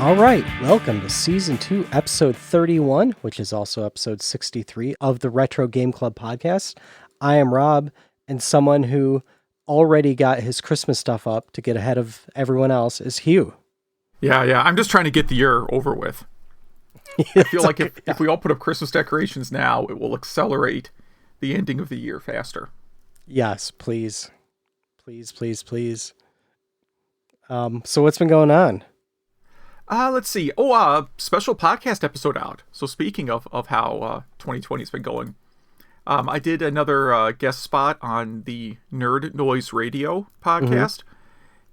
All right, welcome to Season 2, Episode 31, which is also Episode 63 of the Retro Game Club podcast. I am Rob, and someone who already got his Christmas stuff up to get ahead of everyone else is Hugh. Yeah. I'm just trying to get the year over with. I feel like if we all put up Christmas decorations now, it will accelerate the ending of the year faster. Yes, please. Please. So what's been going on? Let's see. Special podcast episode out. So speaking of how 2020 has been going, I did another guest spot on the Nerd Noise Radio podcast.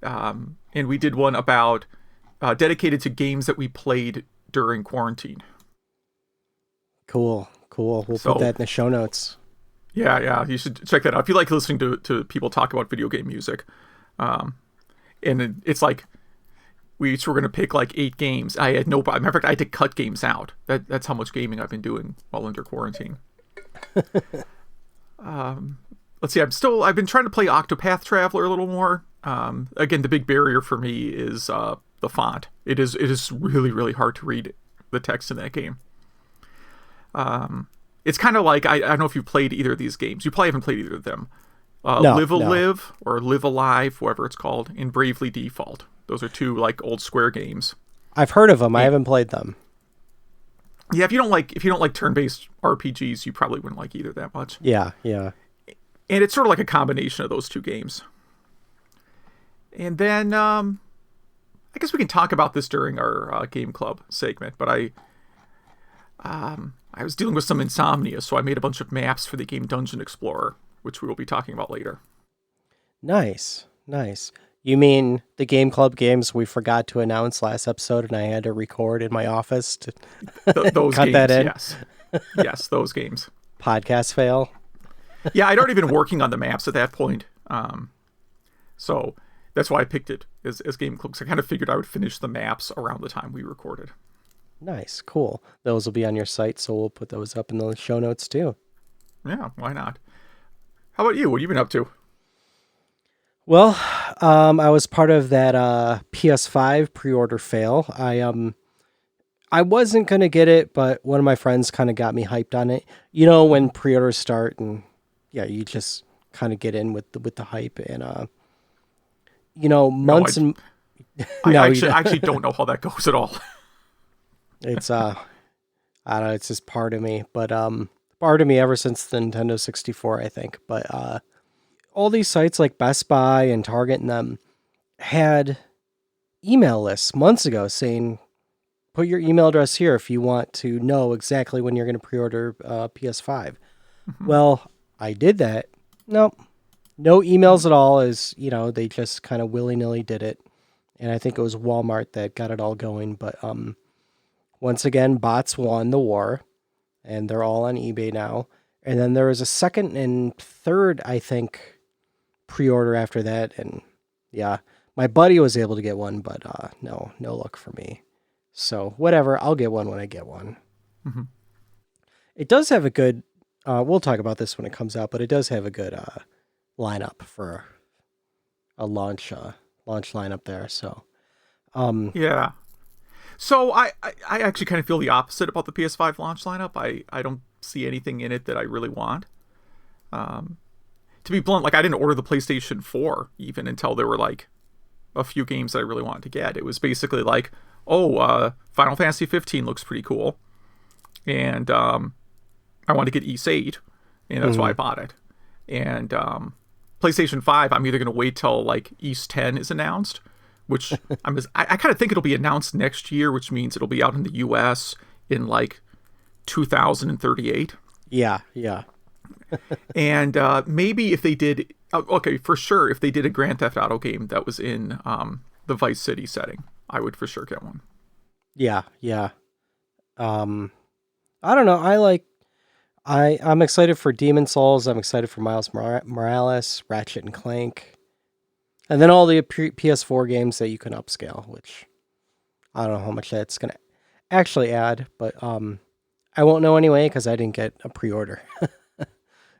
And we did one about dedicated to games that we played during quarantine. Cool. We'll put that in the show notes. Yeah. You should check that out. If you like listening to people talk about video game music. And it's like, we each were going to pick like 8 games. I had no problem. Matter of fact, I had to cut games out. That's how much gaming I've been doing while under quarantine. Let's see. I've been trying to play Octopath Traveler a little more. Again, the big barrier for me is the font. It is really, really hard to read the text in that game. It's kind of like, I don't know if you've played either of these games. You probably haven't played either of them. Live Alive or Live Alive, whatever it's called, in Bravely Default. Those are 2 like old Square games. I've heard of them. I haven't played them. Yeah, if you don't like turn-based RPGs, you probably wouldn't like either that much. Yeah. And it's sort of like a combination of those 2 games. And then I guess we can talk about this during our game club segment, but I was dealing with some insomnia, so I made a bunch of maps for the game Dungeon Explorer, which we will be talking about later. Nice. You mean the Game Club games we forgot to announce last episode and I had to record in my office to those cut games, that in? Yes, those games. Podcast fail. Yeah, I'd already been working on the maps at that point. So that's why I picked it as Game Club, because I kind of figured I would finish the maps around the time we recorded. Nice, cool. Those will be on your site, so we'll put those up in the show notes too. Yeah, why not? How about you? What have you been up to? Well, I was part of that PS5 pre-order fail. I wasn't going to get it, but one of my friends kind of got me hyped on it. You know, when pre-orders start and you just kind of get in with the hype and months and I actually don't know how that goes at all. It's I don't know, it's just part of me, but part of me ever since the Nintendo 64, I think. But all these sites like Best Buy and Target and them had email lists months ago saying, put your email address here if you want to know exactly when you're going to pre-order PS5. Mm-hmm. Well, I did that. Nope. No emails at all, as they just kind of willy-nilly did it. And I think it was Walmart that got it all going. But once again, bots won the war, and they're all on eBay now. And then there was a second and third, I think, pre-order after that, and my buddy was able to get one, but no luck for me. So whatever, I'll get one when I get one. Mm-hmm. It does have a good we'll talk about this when it comes out, but it does have a good lineup for a launch lineup there. So yeah, so I actually kind of feel the opposite about the PS5 launch lineup. I don't see anything in it that I really want. To be blunt, like I didn't order the PlayStation 4 even until there were like a few games that I really wanted to get. It was basically like, Final Fantasy 15 looks pretty cool, and I want to get Ys 8, and that's why I bought it. And PlayStation 5, I'm either going to wait till like Ys 10 is announced, which I kind of think it'll be announced next year, which means it'll be out in the US in like 2038. Yeah. And maybe if they did, for sure, if they did a Grand Theft Auto game that was in the Vice City setting, I would for sure get one. Yeah. I don't know. I'm excited for Demon Souls. I'm excited for Miles Morales, Ratchet and Clank, and then all the PS4 games that you can upscale, which I don't know how much that's going to actually add, but I won't know anyway because I didn't get a pre-order.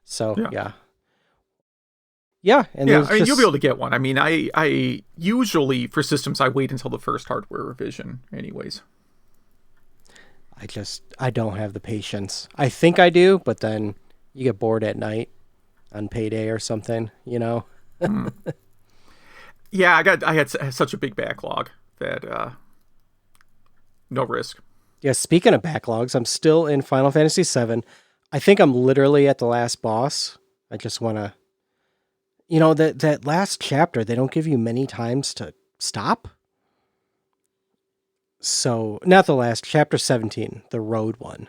So, yeah. Yeah, and Yeah, there's I mean, you'll be just able to get one. I mean, I usually, for systems, I wait until the first hardware revision anyways. I don't have the patience. I think I do, but then you get bored at night on payday or something, you know? Mm. Yeah, I had such a big backlog that no risk. Yeah, speaking of backlogs, I'm still in Final Fantasy VII. I think I'm literally at the last boss. I just want to, that last chapter, they don't give you many times to stop. So, not the last, chapter 17, the road one.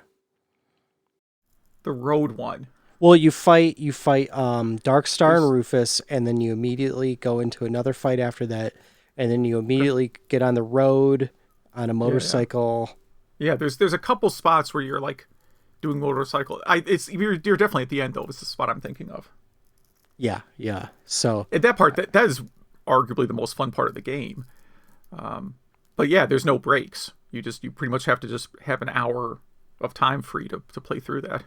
The road one. Well, you fight Darkstar and There's Rufus, and then you immediately go into another fight after that, and then you immediately get on the road on a yeah. motorcycle. Yeah, there's a couple spots where you're like doing motorcycle. You're definitely at the end though. Is the spot I'm thinking of. Yeah, yeah. So, And that part that is arguably the most fun part of the game. But yeah, there's no breaks. You pretty much have to just have an hour of time free to play through that.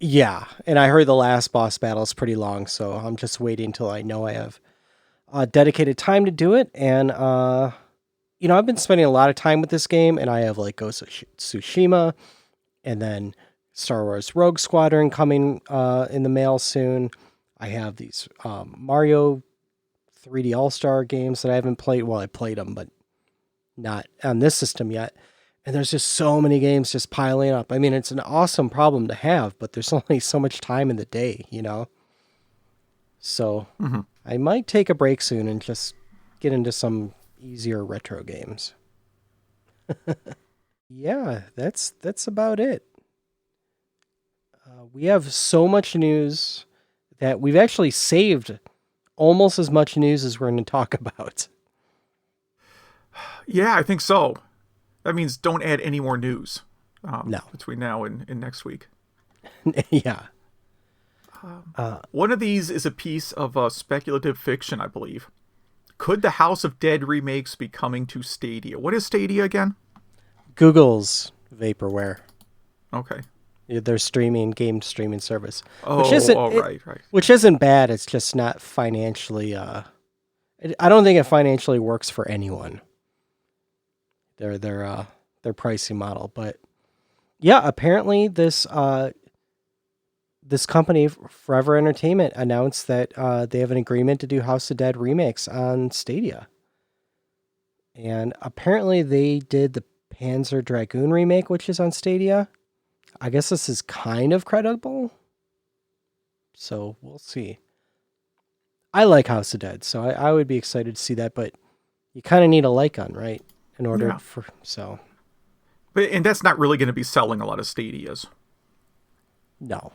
yeah, and I heard the last boss battle is pretty long, so I'm just waiting until I know I have dedicated time to do it. And I've been spending a lot of time with this game, and I have like Ghost of Tsushima, and then Star Wars Rogue Squadron coming in the mail soon. I have these Mario 3D All Star games that I haven't played. Well, I played them, but not on this system yet. And there's just so many games just piling up. I mean, it's an awesome problem to have, but there's only so much time in the day, you know? So Mm-hmm. I might take a break soon and just get into some easier retro games. Yeah, that's about it. We have so much news that we've actually saved almost as much news as we're going to talk about. Yeah, I think so. That means don't add any more news No. between now and next week. Yeah. One of these is a piece of speculative fiction, I believe. Could the House of Dead remakes be coming to Stadia? What is Stadia again? Google's vaporware. Okay. Their game streaming service, Oh, right. which isn't bad. It's just not financially. I don't think it financially works for anyone. Their pricing model, but yeah, apparently this company Forever Entertainment announced that they have an agreement to do House of Dead remakes on Stadia, and apparently they did the Panzer Dragoon remake, which is on Stadia. I guess this is kind of credible. So we'll see. I like House of Dead, so I would be excited to see that, but you kind of need a Lycon, right? In order Yeah. for so And that's not really going to be selling a lot of Stadias. no.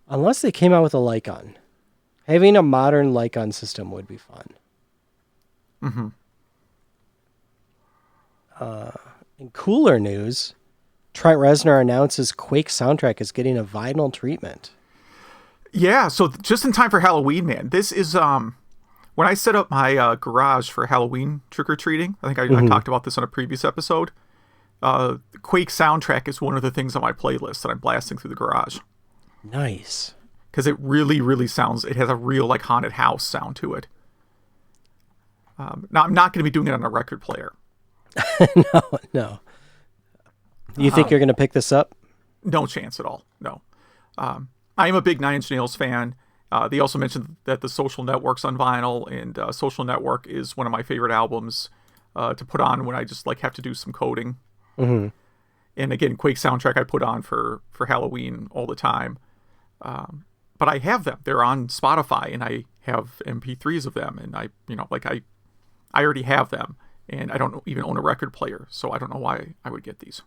Unless they came out with a Lycon. Having a modern Lycon system would be fun. Mm-hmm. In cooler news, Trent Reznor announces Quake soundtrack is getting a vinyl treatment. Yeah, so just in time for Halloween, man. This is when I set up my garage for Halloween trick-or-treating. I think I talked about this on a previous episode. Quake soundtrack is one of the things on my playlist that I'm blasting through the garage. Nice. Because it really, really sounds... It has a real, like, haunted house sound to it. Now, I'm not going to be doing it on a record player. No. You think you're going to pick this up? No chance at all. No. I am a big Nine Inch Nails fan. They also mentioned that the Social Network's on vinyl, and Social Network is one of my favorite albums to put on when I just like have to do some coding. Mm-hmm. And again, Quake soundtrack I put on for Halloween all the time. But I have them. They're on Spotify, and I have MP3s of them, and I already have them, and I don't even own a record player, so I don't know why I would get these.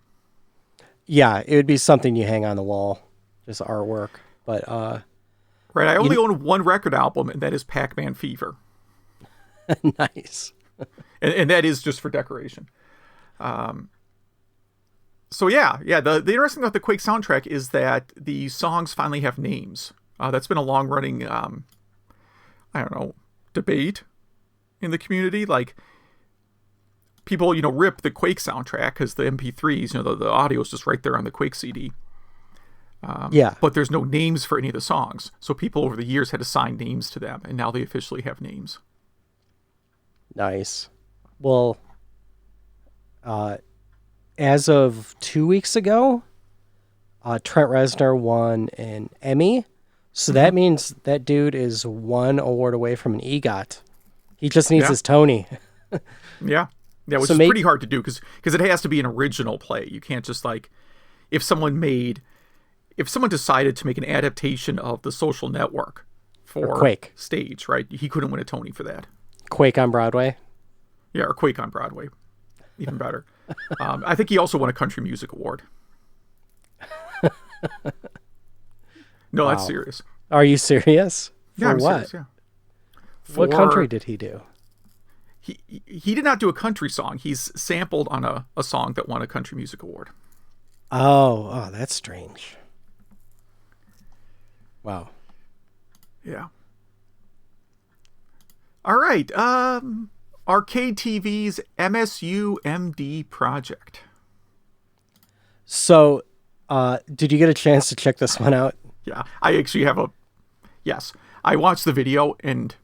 Yeah, it would be something you hang on the wall, just artwork. But right, I only own one record album, and that is Pac-Man Fever. Nice. and that is just for decoration. So yeah. The interesting thing about the Quake soundtrack is that the songs finally have names. That's been a long-running, debate in the community. Like, people, rip the Quake soundtrack because the MP3s, the audio is just right there on the Quake CD. Yeah. But there's no names for any of the songs. So people over the years had assigned names to them, and now they officially have names. Nice. Well, uh, as of 2 weeks ago, Trent Reznor won an Emmy. So Hmm. that means that dude is one award away from an EGOT. He just needs Yeah. his Tony. Yeah. Yeah, which So is maybe pretty hard to do because it has to be an original play. You can't just like if someone made if someone decided to make an adaptation of The Social Network or for Quake. stage, right? He couldn't win a Tony for that. Quake on Broadway. Yeah, or Quake on Broadway, even better. I think he also won a Country Music Award. No, that's Wow. serious. Are you serious? Yeah, For I'm what? serious. Yeah. What For country did he do? he did not do a country song. He's sampled on a song that won a Country Music Award. Oh, that's strange. Wow. Yeah. All right. Arcade TV's MSU MD project. So, did you get a chance to check this one out? Yeah, I actually have a. Yes, I watched the video and.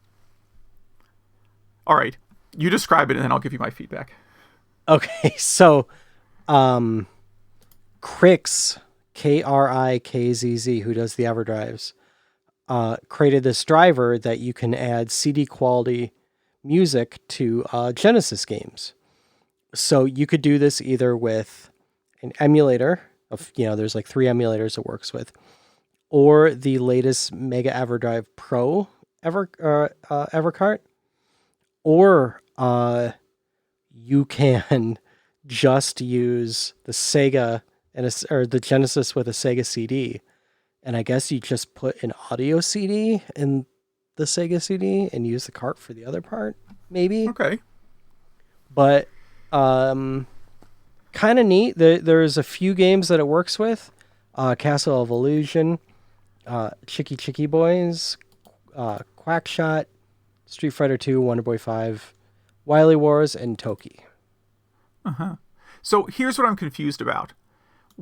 All right, you describe it and then I'll give you my feedback. Okay, so, Krikz, Krikkz, who does the EverDrives, created this driver that you can add CD quality music to Genesis games. So you could do this either with an emulator of, there's like 3 emulators it works with, or the latest Mega EverDrive Pro Evercart, or you can just use the Sega or the Genesis with a Sega CD, and I guess you just put an audio CD in the Sega CD and use the cart for the other part, maybe. Okay. But kind of neat. There's a few games that it works with. Castle of Illusion, Chicky Chicky Boys, Quackshot, Street Fighter 2, Wonder Boy 5, Wily Wars, and Toki. So here's what I'm confused about.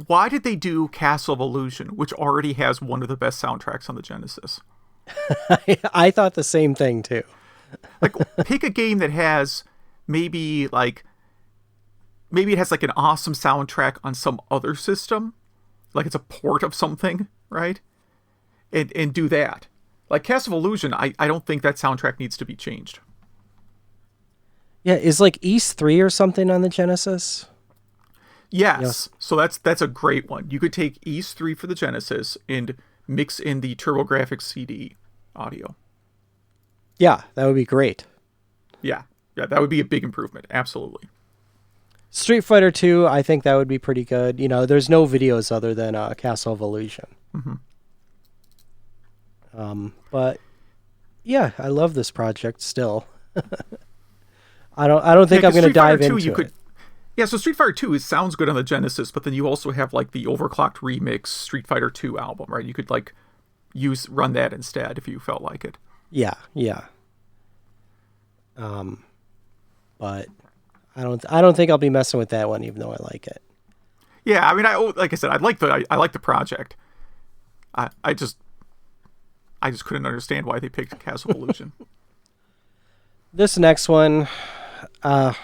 Why did they do Castle of Illusion, which already has one of the best soundtracks on the Genesis? I thought the same thing too. Like, pick a game that has maybe it has like an awesome soundtrack on some other system, like it's a port of something, right? And do that. Like Castle of Illusion, I don't think that soundtrack needs to be changed. Yeah, is like East 3 or something on the Genesis? Yes. So that's a great one. You could take East 3 for the Genesis and mix in the TurboGrafx CD audio. Yeah, that would be great. Yeah. Yeah, that would be a big improvement. Absolutely. Street Fighter 2, I think that would be pretty good. There's no videos other than Castle of Illusion. Mm-hmm. But yeah, I love this project still. I don't think I'm going to dive into it. Yeah, so Street Fighter 2 sounds good on the Genesis, but then you also have like the overclocked remix Street Fighter 2 album, right? You could like run that instead if you felt like it. Yeah. But I don't think I'll be messing with that one, even though I like it. Yeah, I mean, like I said, I like the project. I just couldn't understand why they picked Castle of Illusion. This next one, I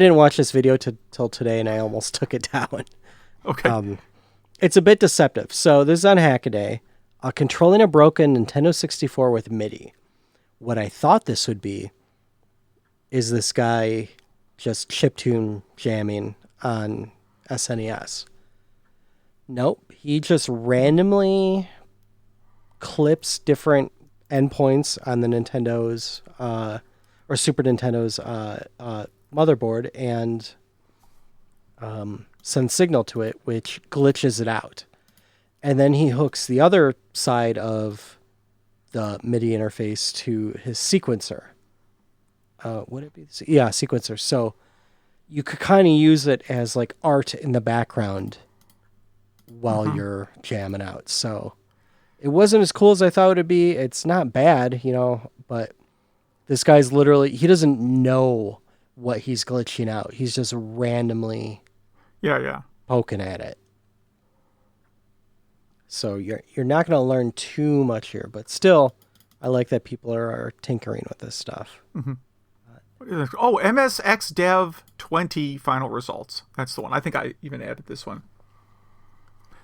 didn't watch this video till today, and I almost took it down. Okay. It's a bit deceptive. So this is on Hackaday. Controlling a broken Nintendo 64 with MIDI. What I thought this would be is this guy just chiptune jamming on SNES. Nope. He just randomly clips different endpoints on the Nintendo's or Super Nintendo's motherboard and sends signal to it, which glitches it out. And then he hooks the other side of the MIDI interface to his sequencer. Would it be? Yeah, sequencer. So you could kind of use it as like art in the background while you're jamming out. So it wasn't as cool as I thought it would be. It's not bad, but this guy's literally, he doesn't know what he's glitching out. He's just randomly Yeah. poking at it. So you're not going to learn too much here, but still, I like that people are tinkering with this stuff. Mm-hmm. Oh, MSX Dev 20 final results. That's the one. I think I even added this one.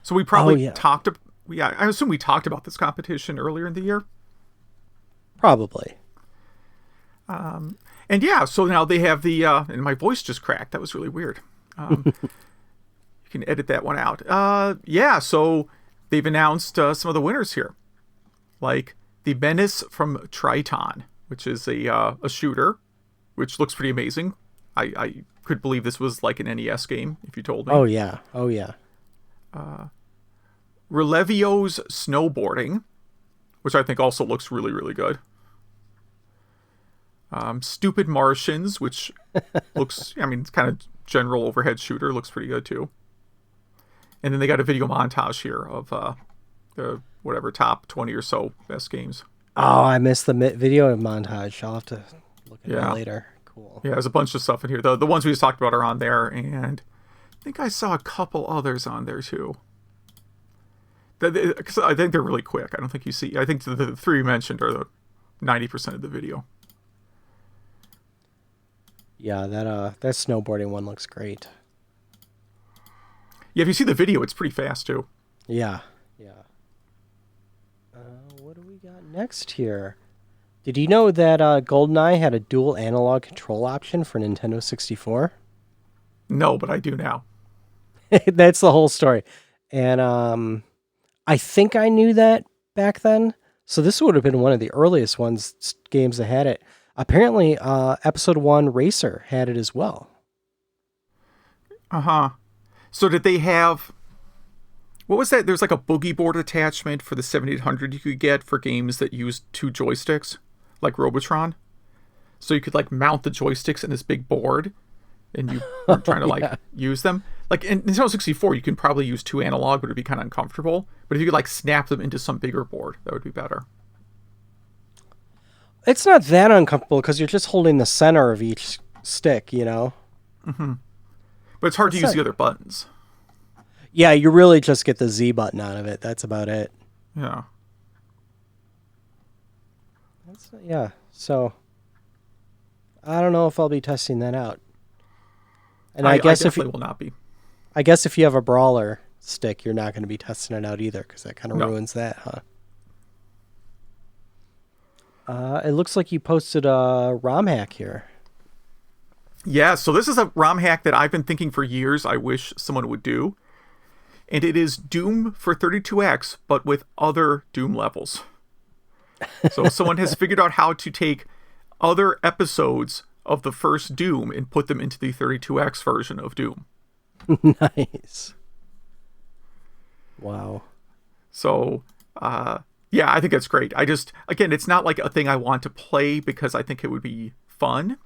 So we Oh probably yeah, talked. Yeah, I assume we talked about this competition earlier in the year. probably. And yeah, so now they have the. And my voice just cracked. That was really weird. You can edit that one out. Yeah, so they've announced some of the winners here, like the Menace from Triton, which is a shooter, which looks pretty amazing. I could believe this was like an NES game if you told me. Oh yeah, oh yeah. Relevio's Snowboarding, which I think also looks really, really good. Stupid Martians, which looks, I mean, it's kind of general overhead shooter, looks pretty good too. And then they got a video montage here of the whatever top 20 or so best games. Oh, I missed the video montage. I'll have to look at that later. Cool. Yeah, there's a bunch of stuff in here. The ones we just talked about are on there, and I think I saw a couple others on there too. Because I think they're really quick. I don't think you see. I think the three you mentioned are the 90% of the video. Yeah, that snowboarding one looks great. Yeah, if you see the video, it's pretty fast too. Yeah, yeah. What do we got next here? Did you know that GoldenEye had a dual analog control option for Nintendo 64? No, but I do now. That's the whole story. And I think I knew that back then. So this would have been one of the earliest games that had it. Apparently, Episode 1 Racer had it as well. Uh-huh. So did they have... What was that? There's like a boogie board attachment for the 7800 you could get for games that used two joysticks, like Robotron. So you could like mount the joysticks in this big board, and you were trying to use them. Like in Nintendo 64, you can probably use two analog, but it'd be kind of uncomfortable. But if you could like snap them into some bigger board, that would be better. It's not that uncomfortable because you're just holding the center of each stick, you know? Mm-hmm. But it's hard to use the other buttons. Yeah, you really just get the Z button out of it. That's about it. Yeah. Yeah, so I don't know if I'll be testing that out. And I guess definitely will not be. I guess if you have a brawler stick, you're not going to be testing it out either because that kind of ruins that, huh? It looks like you posted a ROM hack here. Yeah, so this is a ROM hack that I've been thinking for years I wish someone would do. And it is Doom for 32X, but with other Doom levels. So someone has figured out how to take other episodes of the first Doom and put them into the 32X version of Doom. Nice. Wow. So, yeah, I think that's great. Again, it's not like a thing I want to play because I think it would be fun.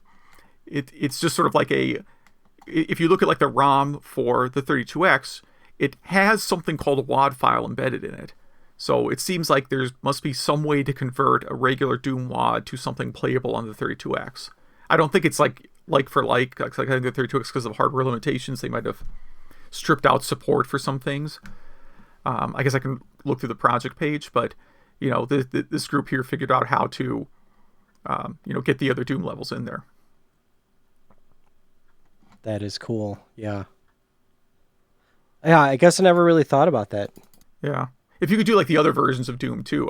It's just sort of like if you look at like the ROM for the 32X, it has something called a WAD file embedded in it. So it seems like there must be some way to convert a regular Doom WAD to something playable on the 32X. I don't think it's like for like I think the 32X, because of hardware limitations, they might have stripped out support for some things. I guess I can look through the project page, but you know, this group here figured out how to, get the other Doom levels in there. That is cool. Yeah. Yeah, I guess I never really thought about that. Yeah. If you could do like the other versions of Doom too.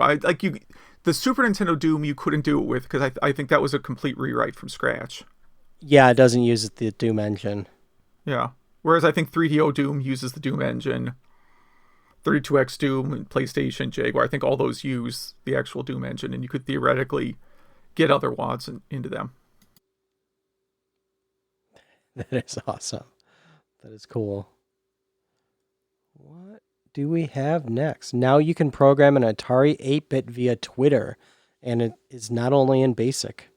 The Super Nintendo Doom you couldn't do it with because I think that was a complete rewrite from scratch. Yeah, it doesn't use the Doom engine. Yeah. Whereas I think 3DO Doom uses the Doom engine. 32X Doom and PlayStation Jaguar, I think all those use the actual Doom engine, and you could theoretically get other WADs into them. That is awesome. That is cool. What do we have next? Now you can program an Atari 8-bit via Twitter, and it is not only in BASIC.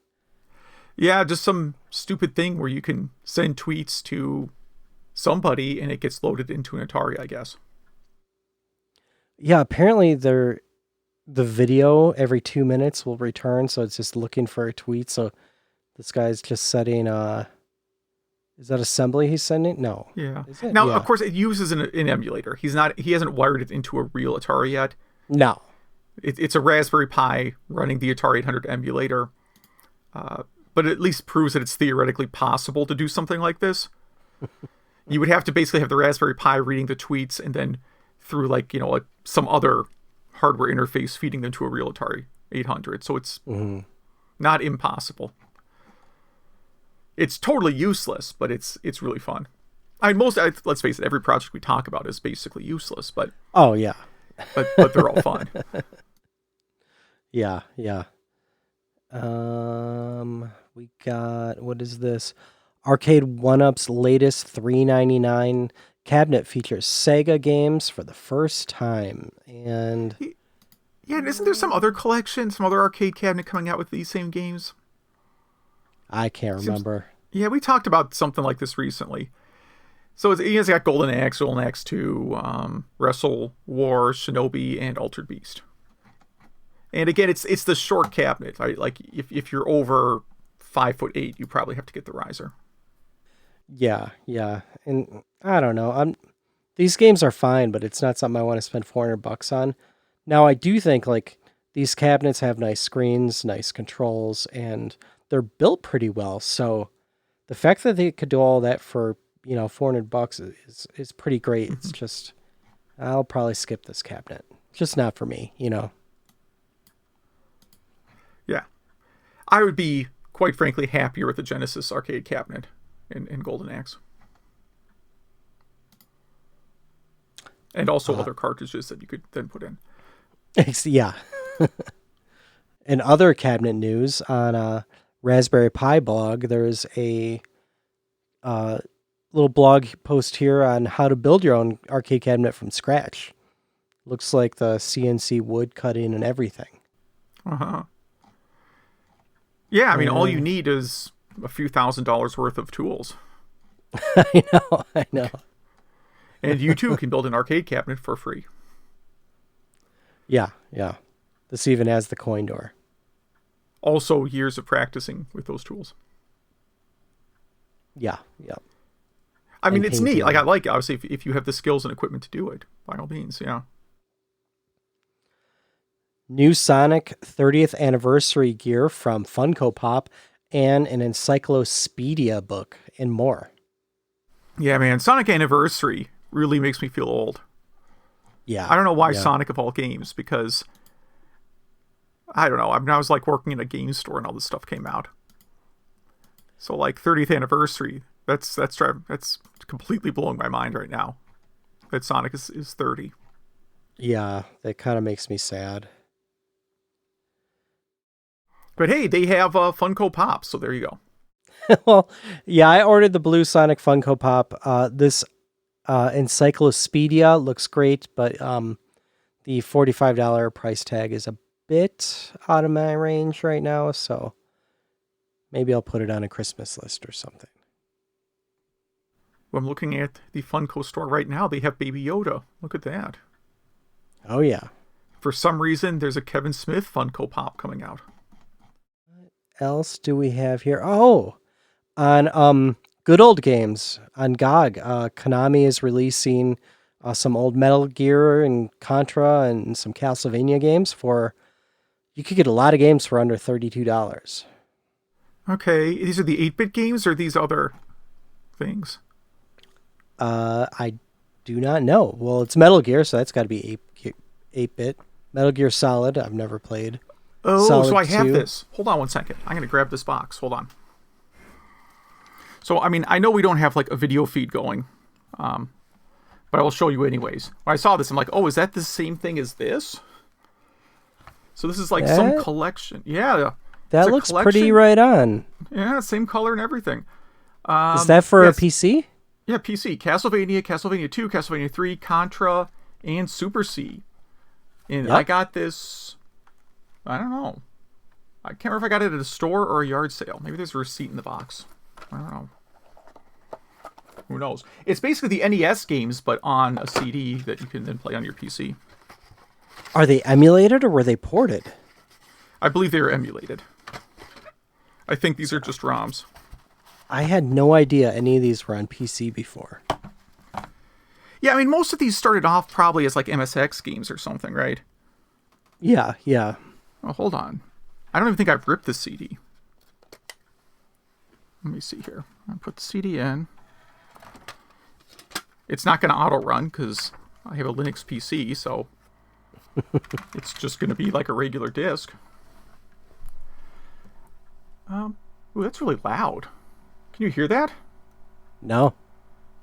Yeah, just some stupid thing where you can send tweets to somebody and it gets loaded into an Atari, I guess. Yeah, apparently the video every 2 minutes will return, so it's just looking for a tweet. So this guy's just setting Is that assembly he's sending? No. Yeah. Is it? Now, Yeah. of course, it uses an emulator. He hasn't wired it into a real Atari yet. No. It's a Raspberry Pi running the Atari 800 emulator, but it at least proves that it's theoretically possible to do something like this. You would have to basically have the Raspberry Pi reading the tweets and then through like some other hardware interface feeding them to a real Atari 800. So it's not impossible. It's totally useless, but it's really fun. I mean, let's face it, every project we talk about is basically useless, but Oh yeah. but they're all fun. Yeah. Yeah. We got, what is this? Arcade 1UP's latest $3.99 cabinet features Sega games for the first time, and Yeah, and isn't there some other collection, some other arcade cabinet coming out with these same games? I can't remember. Yeah, we talked about something like this recently. So it's got Golden Axe 2, Wrestle War, Shinobi, and Altered Beast. And again, it's the short cabinet. Right? Like if you're over 5'8", you probably have to get the riser. Yeah, yeah, and I don't know. These games are fine, but it's not something I want to spend $400 on. Now, I do think like these cabinets have nice screens, nice controls, and they're built pretty well. So the fact that they could do all that for $400 is pretty great. It's just I'll probably skip this cabinet. Just not for me. Yeah. I would be, quite frankly, happier with the Genesis arcade cabinet in Golden Axe. And also other cartridges that you could then put in. Yeah. In other cabinet news, on a Raspberry Pi blog, there's a little blog post here on how to build your own arcade cabinet from scratch. Looks like the CNC wood cut in and everything. Uh-huh. Yeah, I mean, all you need is a few $1,000s worth of tools. I know. And you too can build an arcade cabinet for free. Yeah. This even has the coin door. Also, years of practicing with those tools. Yeah. I mean, And it's neat. painting. Like, I like it. Obviously, if you have the skills and equipment to do it, by all means, yeah. New Sonic 30th anniversary gear from Funko Pop and an Encyclopedia book and more. Yeah, man, Sonic Anniversary really makes me feel old. Yeah. I don't know why yeah. Sonic of all games, because I don't know. I mean, I was like working in a game store and all this stuff came out. So like 30th anniversary, that's completely blowing my mind right now. That Sonic is 30. Yeah, that kind of makes me sad. But hey, they have Funko Pop, so there you go. Well, yeah, I ordered the blue Sonic Funko Pop. This Encyclopedia looks great, but the $45 price tag is a bit out of my range right now, so maybe I'll put it on a Christmas list or something. I'm looking at the Funko store right now. They have Baby Yoda. Look at that. Oh, yeah. For some reason, there's a Kevin Smith Funko Pop coming out. What else do we have here? Oh, on Good Old Games on GOG, Konami is releasing some old Metal Gear and Contra and some Castlevania games for... You could get a lot of games for under $32. Okay, these are the 8-bit games or these other things? I do not know. Well, it's Metal Gear, so that's got to be 8-bit. Metal Gear Solid, I've never played. Oh, Solid so I have 2. this. Hold on one second. I'm going to grab this box. Hold on. So, I mean, I know we don't have like a video feed going, but I will show you anyways. When I saw this, I'm like, oh, is that the same thing as this? So this is like some collection. Yeah. That looks pretty right on. Yeah, same color and everything. Is that for a PC? Yeah, PC. Castlevania, Castlevania 2, Castlevania 3, Contra, and Super C. And I got this, I don't know. I can't remember if I got it at a store or a yard sale. Maybe there's a receipt in the box. I don't know. Who knows? It's basically the NES games, but on a CD that you can then play on your PC. Are they emulated or were they ported? I believe they are emulated. I think these are just ROMs. I had no idea any of these were on PC before. Yeah, I mean, most of these started off probably as like MSX games or something, right? Yeah, yeah. Oh, hold on. I don't even think I've ripped the CD. Let me see here. I'll put the CD in. It's not going to auto run because I have a Linux PC, so it's just going to be like a regular disc. Ooh, that's really loud. Can you hear that? No.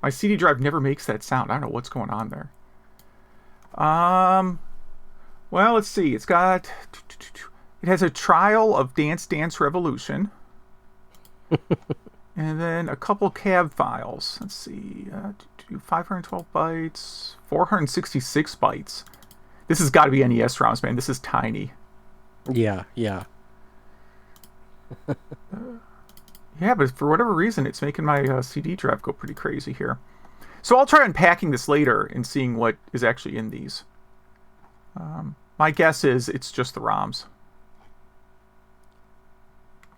My CD drive never makes that sound. I don't know what's going on there. Well, let's see. It has a trial of Dance Dance Revolution. And then a couple cab files. Let's see. 512 bytes, 466 bytes. This has got to be NES ROMs, man. This is tiny. Yeah, yeah. Yeah, but for whatever reason, it's making my CD drive go pretty crazy here. So I'll try unpacking this later and seeing what is actually in these. My guess is it's just the ROMs.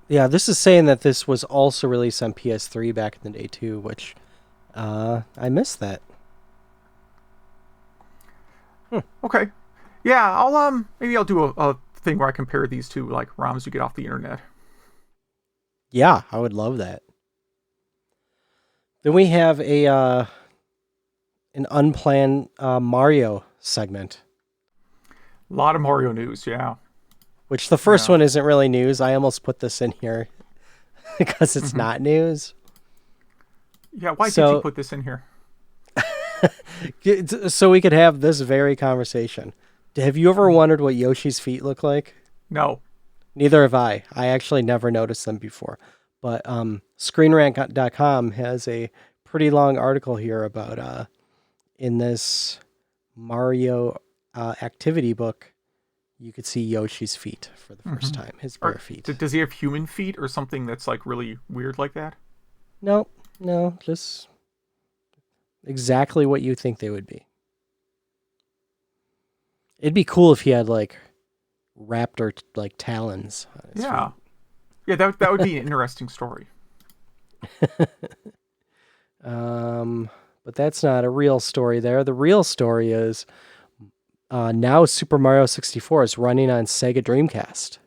Yeah, this is saying that this was also released on PS3 back in the day too, which I missed that. Okay. Yeah, I'll do a thing where I compare these two like ROMs you get off the internet. Yeah, I would love that. Then we have an unplanned Mario segment, A lot of Mario news, yeah. which the first Yeah. one isn't really news. I almost put this in here because it's not news. Yeah, why did So- you put this in here? So we could have this very conversation. Have you ever wondered what Yoshi's feet look like? No. Neither have I. I actually never noticed them before. But ScreenRant.com has a pretty long article here about in this Mario activity book, you could see Yoshi's feet for the first time, his bare feet. Does he have human feet or something that's like really weird like that? No, just exactly what you think they would be. It'd be cool if he had like raptor like talons on his Yeah. feet. Yeah, that would be an interesting story. But that's not a real story there. The real story is now Super Mario 64 is running on Sega Dreamcast.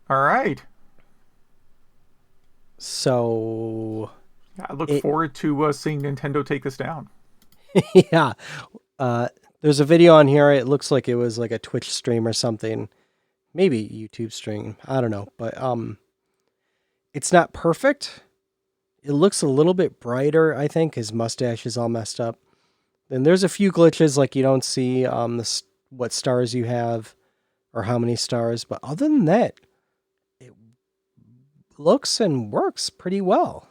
All right. So, Yeah, I look forward to seeing Nintendo take this down. yeah. There's a video on here. It looks like it was like a Twitch stream or something. Maybe YouTube stream. I don't know. But it's not perfect. It looks a little bit brighter, I think. His mustache is all messed up. Then there's a few glitches, like you don't see what stars you have or how many stars. But other than that, it looks and works pretty well.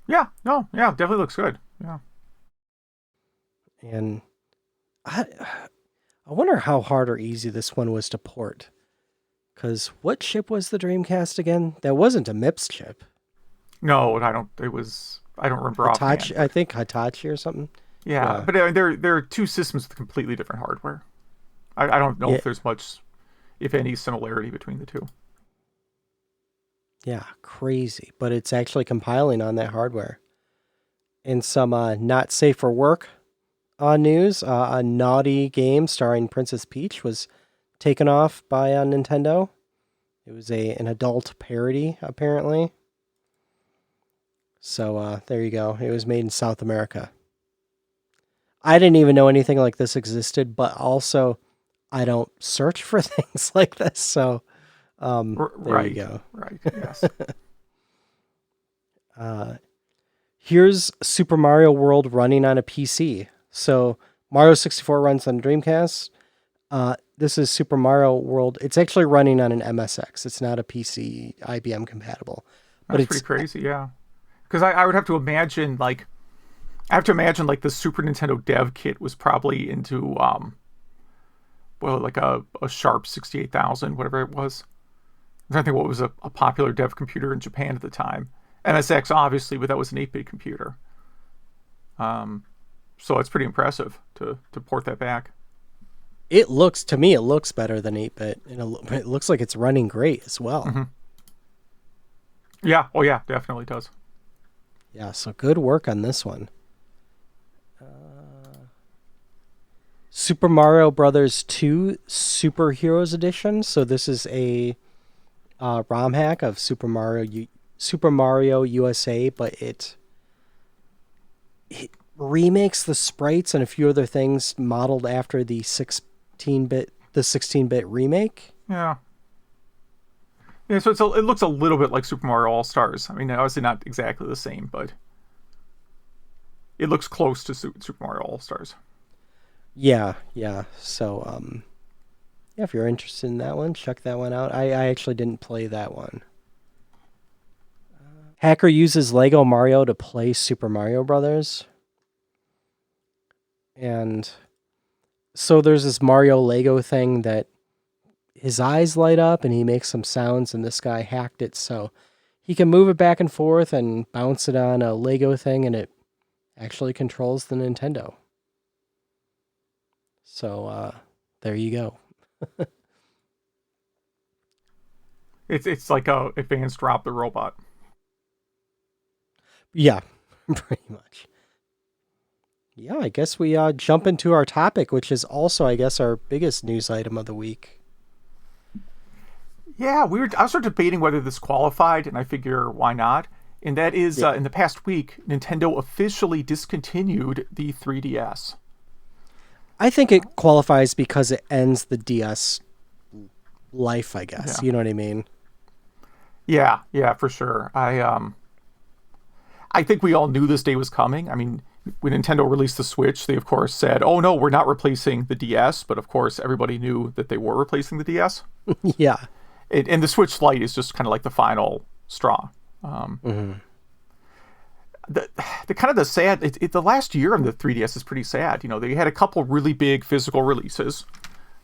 Yeah, no, yeah, definitely looks good. Yeah. And I wonder how hard or easy this one was to port. Because what chip was the Dreamcast again? That wasn't a MIPS chip. No, I don't remember Hitachi, offhand. I think Hitachi or something. Yeah, but there are two systems with completely different hardware. I don't know if there's much, if any, similarity between the two. Yeah, crazy. But it's actually compiling on that hardware. And some not safe for work news. A naughty game starring Princess Peach was taken off by Nintendo. It was an adult parody, apparently. So there you go. It was made in South America. I didn't even know anything like this existed, but also I don't search for things like this. So there you go. Right, yes. Here's Super Mario World running on a PC. So Mario 64 runs on Dreamcast. This is Super Mario World. It's actually running on an MSX. It's not a PC IBM compatible. But That's pretty crazy, yeah. Because I would have to imagine like the Super Nintendo dev kit was probably into like a Sharp 68,000, whatever it was. I'm trying to think what was a popular dev computer in Japan at the time. MSX, obviously, but that was an 8-bit computer. So it's pretty impressive to port that back. To me, it looks better than 8-bit, and it looks like it's running great as well. Mm-hmm. Yeah. Oh, yeah. Definitely does. Yeah, so good work on this one. Super Mario Brothers 2 Superheroes Edition. So this is a ROM hack of Super Mario USA, but it remakes the sprites and a few other things modeled after the 16-bit remake. Yeah. Yeah, so it looks a little bit like Super Mario All-Stars. I mean, obviously not exactly the same, but it looks close to Super Mario All-Stars. Yeah. So, yeah, if you're interested in that one, check that one out. I actually didn't play that one. Hacker uses Lego Mario to play Super Mario Brothers. And so there's this Mario Lego thing that his eyes light up and he makes some sounds, and this guy hacked it so he can move it back and forth and bounce it on a Lego thing, and it actually controls the Nintendo. So there you go. It's like a advanced Rob the Robot. Yeah, pretty much. Yeah, I guess we jump into our topic, which is also, I guess, our biggest news item of the week. Yeah, I was sort of debating whether this qualified, and I figure why not. And that is, in the past week, Nintendo officially discontinued the 3DS. I think it qualifies because it ends the DS life, I guess. Yeah. You know what I mean? Yeah, for sure. I think we all knew this day was coming. I mean, when Nintendo released the Switch, they of course said, "Oh no, we're not replacing the DS." But of course, everybody knew that they were replacing the DS. Yeah. And the Switch Lite is just kind of like the final straw. The kind of the sad, the last year of the 3DS is pretty sad. You know, they had a couple really big physical releases.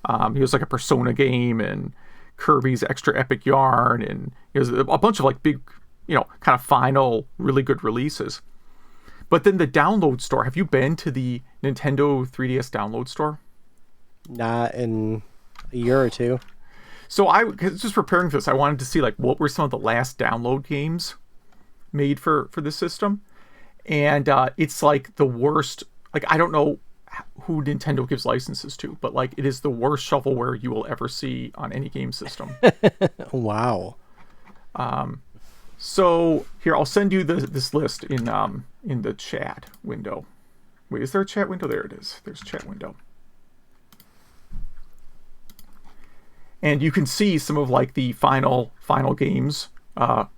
It was like a Persona game and Kirby's Extra Epic Yarn, and it was a bunch of like big, kind of final really good releases. But then the download store. Have you been to the Nintendo 3DS download store? Not in a year or two. So just preparing for this, I wanted to see like what were some of the last download games made for this system, and it's like the worst. Like, I don't know who Nintendo gives licenses to, but like it is the worst shovelware you will ever see on any game system. Wow. So here, I'll send you this list in the chat window. Wait, is there a chat window? There it is. There's a chat window. And you can see some of like the final games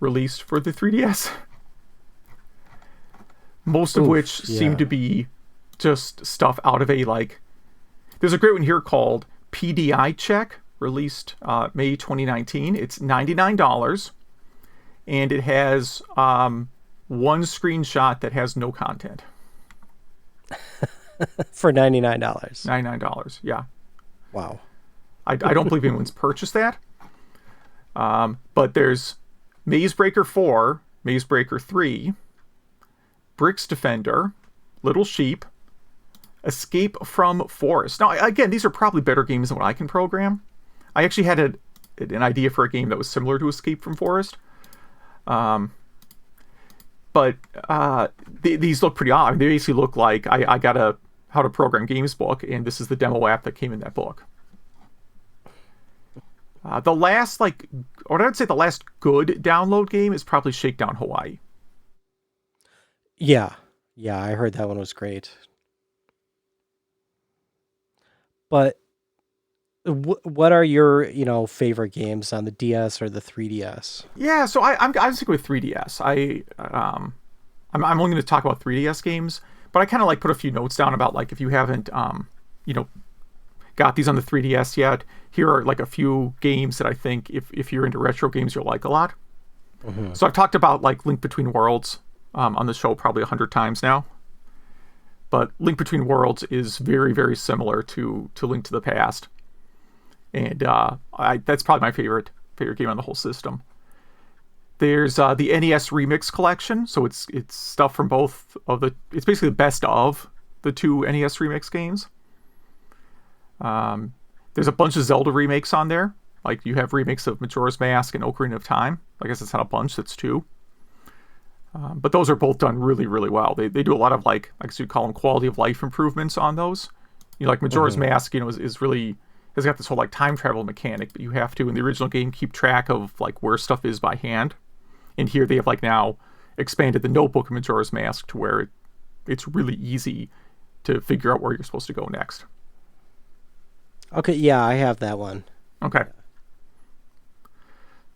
released for the 3DS. Most of which seem to be just stuff out of a like. There's a great one here called PDI Check, released May 2019. It's $99, and it has one screenshot that has no content. For $99. $99, yeah. Wow. I don't believe anyone's purchased that. But there's Maze Breaker 4, Maze Breaker 3, Bricks Defender, Little Sheep, Escape from Forest. Now, again, these are probably better games than what I can program. I actually had an idea for a game that was similar to Escape from Forest. But these look pretty odd. They basically look like I got a How to Program Games book, and this is the demo app that came in that book. The last, or I'd say the last good download game is probably Shakedown Hawaii. Yeah, I heard that one was great. But what are your, favorite games on the DS or the 3DS? Yeah, so I'm sticking with 3DS. I'm only going to talk about 3DS games, but I kind of like put a few notes down about like if you haven't got these on the 3DS yet, here are like a few games that I think if you're into retro games you'll like a lot. Mm-hmm. So I've talked about like Link Between Worlds on the show probably 100 times now. But Link Between Worlds is very, very similar to Link to the Past. And that's probably my favorite game on the whole system. There's the NES Remix Collection, so it's stuff from both of it's basically the best of the two NES Remix games. There's a bunch of Zelda remakes on there. Like you have remakes of Majora's Mask and Ocarina of Time. I guess it's not a bunch, that's two. But those are both done really, really well. They do a lot of like I guess you'd call them quality of life improvements on those. You know, like Majora's Mask, you know, is really has got this whole like time travel mechanic, but you have to in the original game keep track of like where stuff is by hand. And here they have like now expanded the notebook of Majora's Mask to where it's really easy to figure out where you're supposed to go next. Okay, yeah, I have that one. Okay.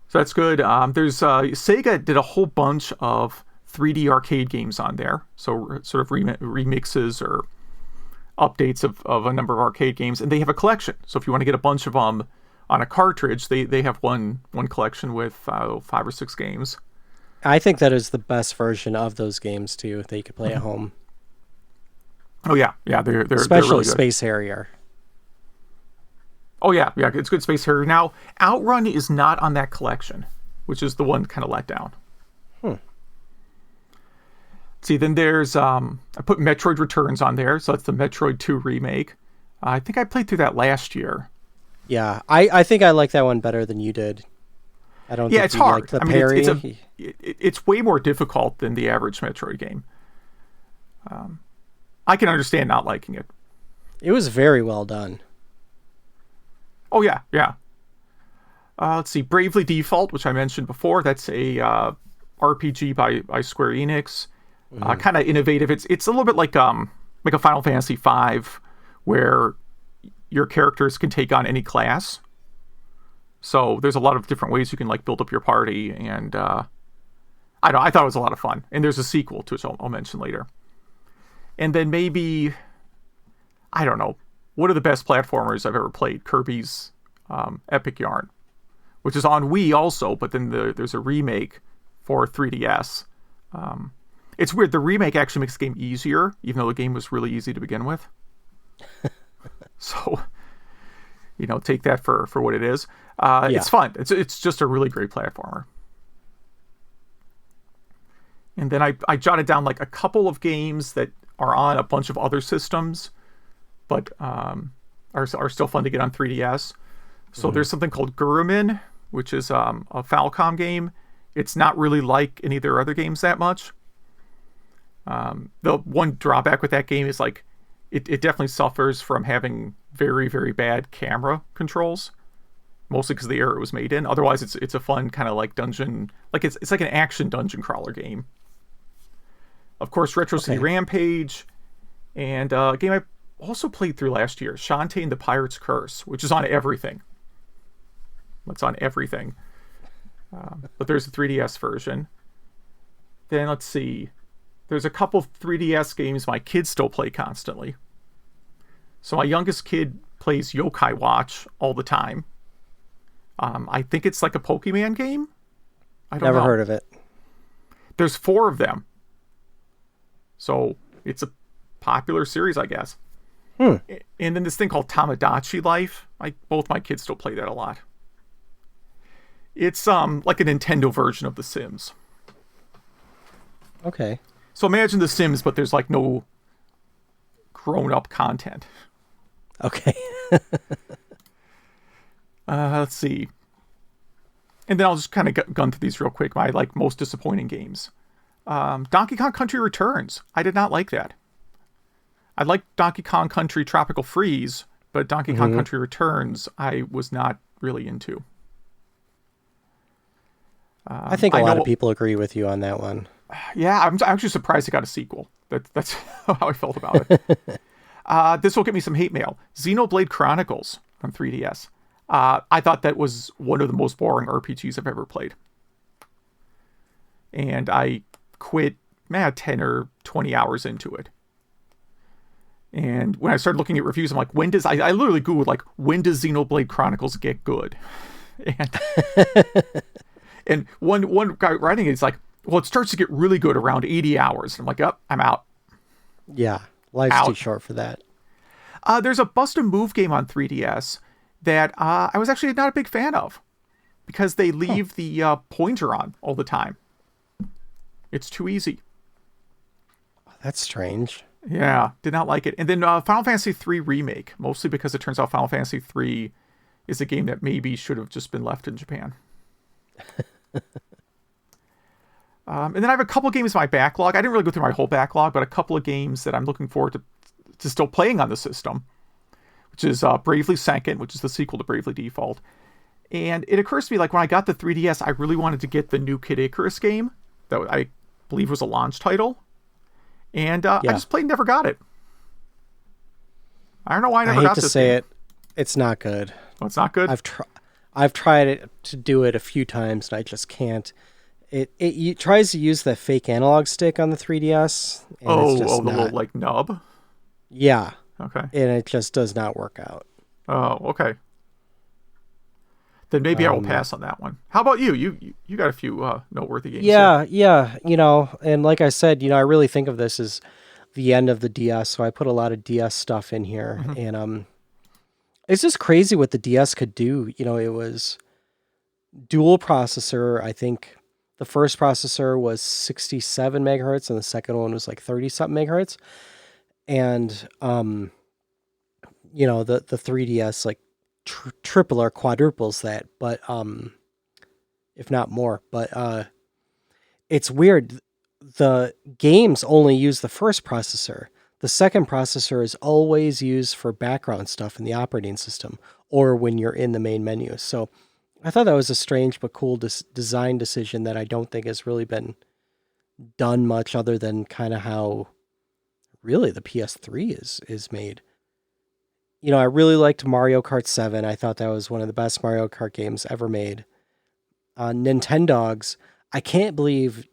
So that's good. There's Sega did a whole bunch of 3D arcade games on there. So sort of remixes or updates of a number of arcade games. And they have a collection. So if you want to get a bunch of them on a cartridge, they have one collection with 5 or 6 games. I think that is the best version of those games, too, that you could play at home. Oh, yeah. Yeah, they're Especially really good. Space Harrier. Oh, yeah, it's good Space Harrier. Now, Outrun is not on that collection, which is the one kind of let down. See, then there's, I put Metroid Returns on there, so that's the Metroid 2 remake. I think I played through that last year. Yeah, I think I like that one better than you did. I don't think it's you hard. liked the I mean, parry. it's way more difficult than the average Metroid game. I can understand not liking it. It was very well done. Oh, yeah. Let's see. Bravely Default, which I mentioned before. That's a RPG by Square Enix. Kind of innovative. It's a little bit like a Final Fantasy V, where your characters can take on any class. So there's a lot of different ways you can like build up your party, and I thought it was a lot of fun. And there's a sequel to it, which I'll mention later. And then maybe, I don't know, one of the best platformers I've ever played, Kirby's Epic Yarn, which is on Wii also, but then there's a remake for 3DS. It's weird. The remake actually makes the game easier, even though the game was really easy to begin with. So, you know, take that for what it is. It's fun. It's just a really great platformer. And then I jotted down like a couple of games that are on a bunch of other systems, but are still fun to get on 3DS. So there's something called Gurumin, which is a Falcom game. It's not really like any of their other games that much. The one drawback with that game is like it definitely suffers from having very, very bad camera controls, mostly because of the era it was made in. Otherwise, it's a fun kind of like dungeon, like it's like an action dungeon crawler game. Of course, Retro City Rampage, and a game I also played through last year, Shantae and the Pirate's Curse, which is on everything. It's on everything. But there's a 3DS version. Then let's see. There's a couple of 3DS games my kids still play constantly. So my youngest kid plays Yokai Watch all the time. I think it's like a Pokemon game. I don't know. Never heard of it. There's 4 of them. So it's a popular series, I guess. And then this thing called Tamagotchi Life. Both my kids still play that a lot. It's like a Nintendo version of The Sims. Okay. So imagine The Sims, but there's like no grown-up content. Okay. Let's see. And then I'll just kind of gun through these real quick. My like most disappointing games. Donkey Kong Country Returns. I did not like that. I liked Donkey Kong Country Tropical Freeze, but Donkey Kong Country Returns I was not really into. I think a lot of people agree with you on that one. Yeah, I'm actually surprised it got a sequel. That's how I felt about it. This will get me some hate mail. Xenoblade Chronicles on 3DS. I thought that was one of the most boring RPGs I've ever played. And I quit 10 or 20 hours into it. And when I started looking at reviews, I'm like, I literally Googled, like, when does Xenoblade Chronicles get good? And one guy writing it's like, well, it starts to get really good around 80 hours. And I'm like, I'm out. Yeah, life's too short for that. There's a Bust a Move game on 3DS that I was actually not a big fan of because they leave the pointer on all the time. It's too easy. That's strange. Yeah, did not like it. And then Final Fantasy 3 remake, mostly because it turns out Final Fantasy 3 is a game that maybe should have just been left in Japan. And then I have a couple games in my backlog. I didn't really go through my whole backlog, but a couple of games that I'm looking forward to still playing on the system, which is Bravely Second, which is the sequel to Bravely Default. And it occurs to me, like, when I got the 3DS, I really wanted to get the new Kid Icarus game that I believe was a launch title. And I Yeah. just plain never got it. I don't know why I I never hate got to this say game. it, it's not good. Oh, it's not good? I've tried it to do it a few times and I just can't. It tries to use the fake analog stick on the 3DS and it's Oh, just the little, not. like, nub? Yeah, Okay. and it just does not work out. Oh, okay. Then maybe I will Um, pass on that one. How about you? You got a few noteworthy games here. yeah, and like I said, I really think of this as the end of the DS, so I put a lot of DS stuff in here, Mm-hmm. and it's just crazy what the DS could do. It was dual processor. I think the first processor was 67 megahertz, and the second one was like 30 something megahertz, and the 3DS like triple or quadruples that, but if not more. But it's weird. The games only use the first processor. The second processor is always used for background stuff in the operating system or when you're in the main menu. So I thought that was a strange but cool design decision that I don't think has really been done much other than kind of how really the PS3 is made. I really liked Mario Kart 7. I thought that was one of the best Mario Kart games ever made. Nintendogs, I can't believe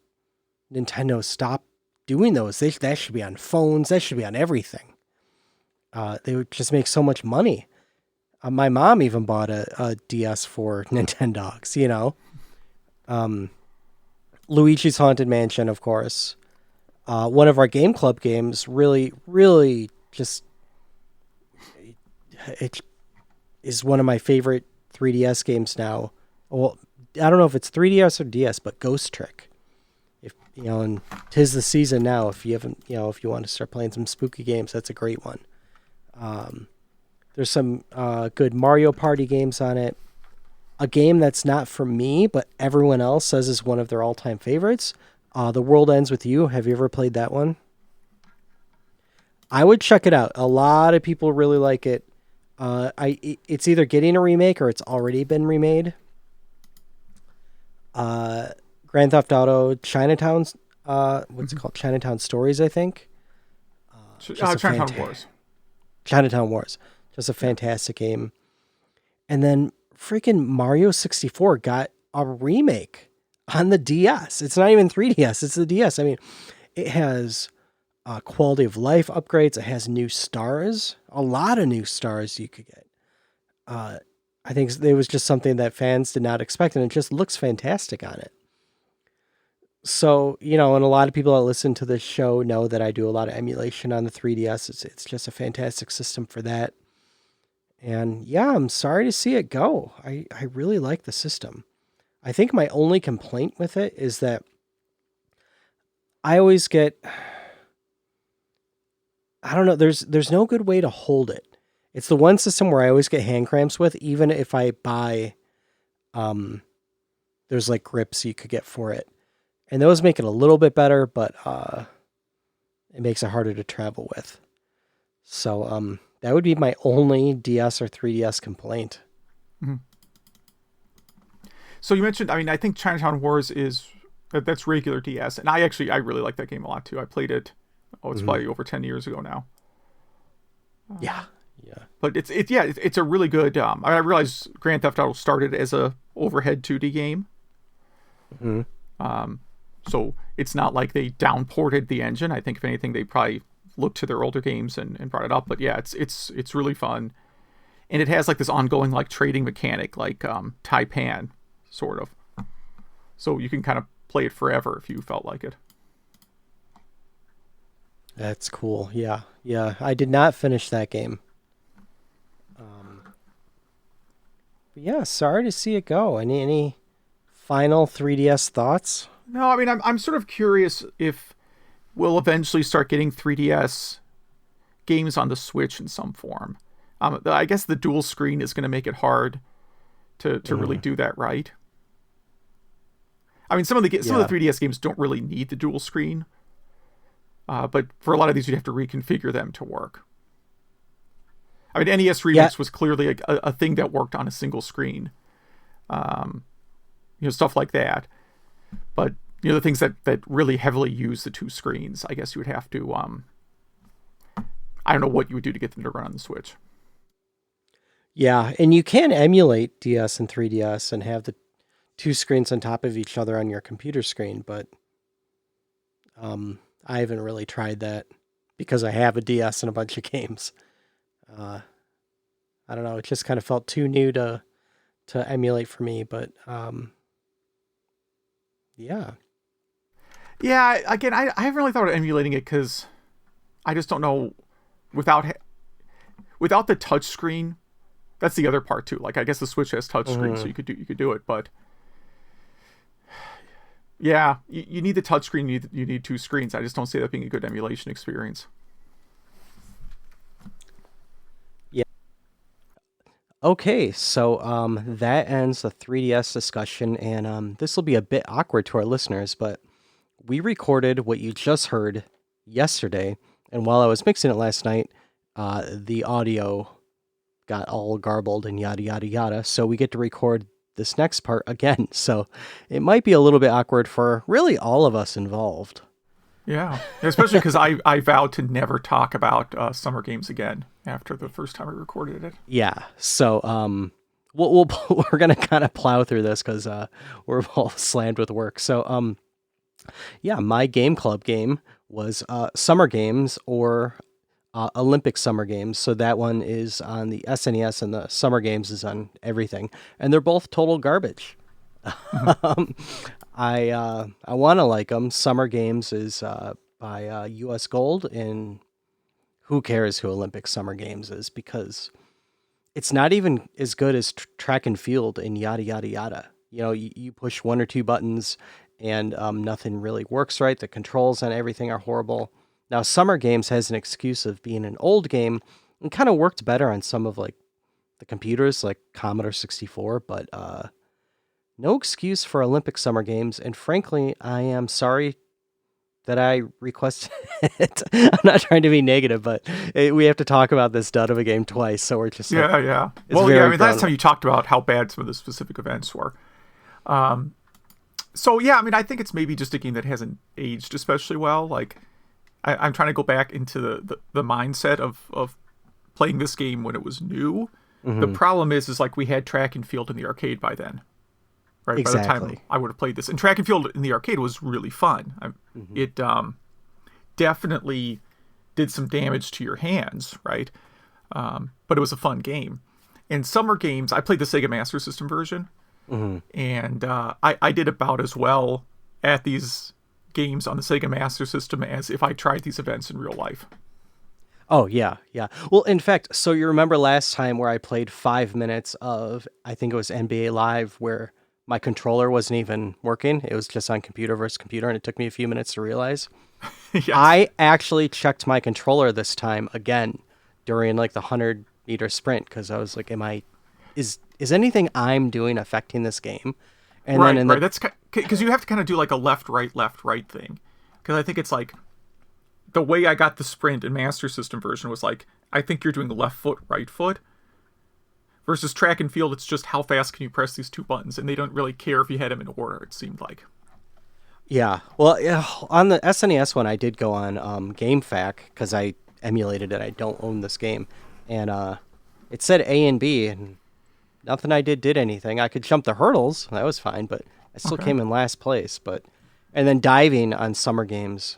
Nintendo stopped doing those. That should be on phones. That should be on everything. They would just make so much money. My mom even bought a DS for Nintendogs. Luigi's Haunted Mansion, of course. One of our Game Club games, really, really just it is one of my favorite 3DS games now. Well, I don't know if it's 3DS or DS, but Ghost Trick. If and 'tis the season now. If you haven't, if you want to start playing some spooky games, that's a great one. There's some good Mario Party games on it. A game that's not for me, but everyone else says is one of their all-time favorites. The World Ends with You. Have you ever played that one? I would check it out. A lot of people really like it. It's either getting a remake or it's already been remade. Grand Theft Auto Chinatown's what's it called? Chinatown Stories, I think. Just a Chinatown Wars. Chinatown Wars. Just a fantastic game. And then freaking Mario 64 got a remake on the DS. It's not even 3DS, it's the DS. I mean, it has quality of life upgrades. It has new stars, a lot of new stars you could get. I think it was just something that fans did not expect, and it just looks fantastic on it. So, and a lot of people that listen to this show know that I do a lot of emulation on the 3DS. It's just a fantastic system for that. And yeah, I'm sorry to see it go. I really like the system. I think my only complaint with it is that I always get, I don't know, there's no good way to hold it. It's the one system where I always get hand cramps with, even if I buy there's like grips you could get for it. And those make it a little bit better, but it makes it harder to travel with. So that would be my only DS or 3DS complaint. Mm-hmm. So you mentioned, I think Chinatown Wars that's regular DS, and I really like that game a lot too. I played it. Oh, it's probably over 10 years ago now. Yeah. But it's a really good. I realize Grand Theft Auto started as a overhead 2D game. Mm-hmm. So it's not like they downported the engine. I think if anything, they probably looked to their older games and brought it up. But yeah, it's really fun, and it has like this ongoing like trading mechanic, like Taipan, sort of. So you can kind of play it forever if you felt like it. That's cool. Yeah. I did not finish that game. But yeah, sorry to see it go. Any final 3DS thoughts? No, I'm sort of curious if we'll eventually start getting 3DS games on the Switch in some form. I guess the dual screen is going to make it hard to really do that right. I mean, some of the 3DS games don't really need the dual screen, but for a lot of these, you'd have to reconfigure them to work. I mean, NES Remix was clearly a thing that worked on a single screen, stuff like that. But the things that really heavily use the two screens, I guess you would have to. I don't know what you would do to get them to run on the Switch. Yeah, and you can emulate DS and 3DS and have the two screens on top of each other on your computer screen, but I haven't really tried that because I have a DS and a bunch of games. I don't know, it just kind of felt too new to emulate for me, but yeah. Yeah, again, I haven't really thought of emulating it because I just don't know without the touch screen. That's the other part too. Like, I guess the Switch has touch screen, so you could do it, but yeah, you need the touch screen. You need two screens. I just don't see that being a good emulation experience. Yeah. Okay, so that ends the 3DS discussion, and this will be a bit awkward to our listeners, but we recorded what you just heard yesterday, and while I was mixing it last night, the audio got all garbled and yada yada yada, so we get to record this next part again, so it might be a little bit awkward for really all of us involved. Yeah, especially because I vowed to never talk about summer games again after the first time I recorded it. Yeah, so we're gonna kind of plow through this because we're all slammed with work. So yeah, my game club game was Summer Games or Olympic Summer Games. So that one is on the SNES and the Summer Games is on everything. And they're both total garbage. I want to like them. Summer Games is by US Gold, and who cares who Olympic Summer Games is, because it's not even as good as track and field and yada, yada, yada. You push one or two buttons and nothing really works right. The controls on everything are horrible. Now, Summer Games has an excuse of being an old game and kind of worked better on some of like the computers like Commodore 64, but no excuse for Olympic Summer Games. And frankly, I am sorry that I requested it. I'm not trying to be negative, but we have to talk about this dud of a game twice, so we're just yeah. Well, yeah. I mean, last time you talked about how bad some of the specific events were. So yeah, I mean, I think it's maybe just a game that hasn't aged especially well. Like, I'm trying to go back into the mindset of playing this game when it was new. Mm-hmm. The problem is like we had track and field in the arcade by then, right? Exactly. By the time I would have played this, and track and field in the arcade was really fun. It definitely did some damage to your hands, right? But it was a fun game. And Summer Games, I played the Sega Master System version, and I did about as well at these games on the Sega Master System as if I tried these events in real life. Oh, yeah. Well, in fact, so you remember last time where I played 5 minutes of, I think it was NBA Live, where my controller wasn't even working. It was just on computer versus computer, and it took me a few minutes to realize. Yes. I actually checked my controller this time again during like the 100-meter sprint, because I was like, is anything I'm doing affecting this game? And right. That's because you have to kind of do like a left, right thing. Because I think it's like the way I got the sprint in Master System version was like, I think you're doing left foot, right foot. Versus track and field, it's just how fast can you press these two buttons, and they don't really care if you had them in order, it seemed like. Yeah. Well, on the SNES one, I did go on GameFAQ because I emulated it. I don't own this game. And it said A and B, and nothing I did anything. I could jump the hurdles. That was fine, but I still came in last place. And then diving on Summer Games.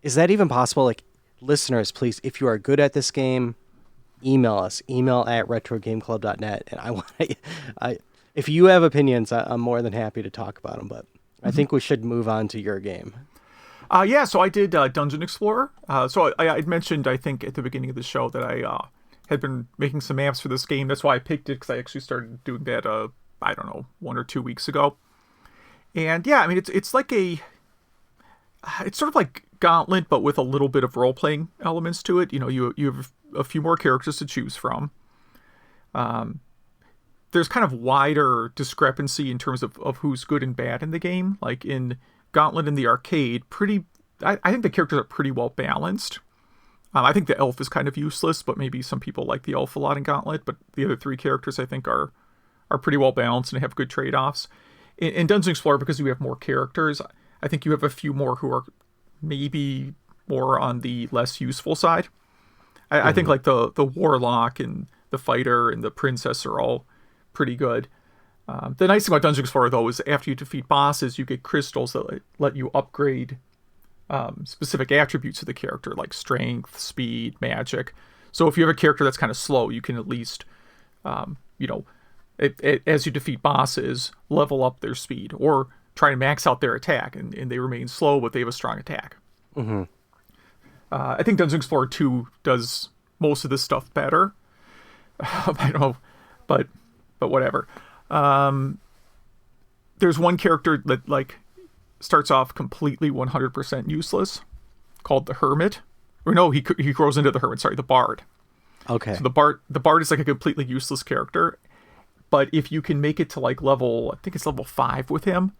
Is that even possible? Like, listeners, please, if you are good at this game, email us. Email at retrogameclub.net. And if you have opinions, I'm more than happy to talk about them. But I think we should move on to your game. Yeah, so I did Dungeon Explorer. So I'd mentioned, I think, at the beginning of the show that I had been making some maps for this game. That's why I picked it, because I actually started doing that, 1 or 2 weeks ago. And yeah, I mean, it's like it's sort of like Gauntlet, but with a little bit of role playing elements to it. You have a few more characters to choose from. There's kind of wider discrepancy in terms of who's good and bad in the game. Like in Gauntlet in the arcade, I think the characters are pretty well balanced. I think the elf is kind of useless, but maybe some people like the elf a lot in Gauntlet. But the other three characters, I think, are pretty well balanced and have good trade-offs. In Dungeon Explorer, because you have more characters, I think you have a few more who are maybe more on the less useful side. I think like the warlock and the fighter and the princess are all pretty good. The nice thing about Dungeon Explorer, though, is after you defeat bosses, you get crystals that let you upgrade specific attributes of the character, like strength, speed, magic. So if you have a character that's kind of slow, you can at least, as you defeat bosses, level up their speed or try to max out their attack, and they remain slow, but they have a strong attack. Mm-hmm. I think Dungeon Explorer 2 does most of this stuff better. I don't know, but whatever. There's one character that like starts off completely 100% useless, called the Hermit. Or no, he grows into the Hermit. Sorry, the Bard. Okay. So the Bard is like a completely useless character, but if you can make it to like level, I think it's level 5 with him,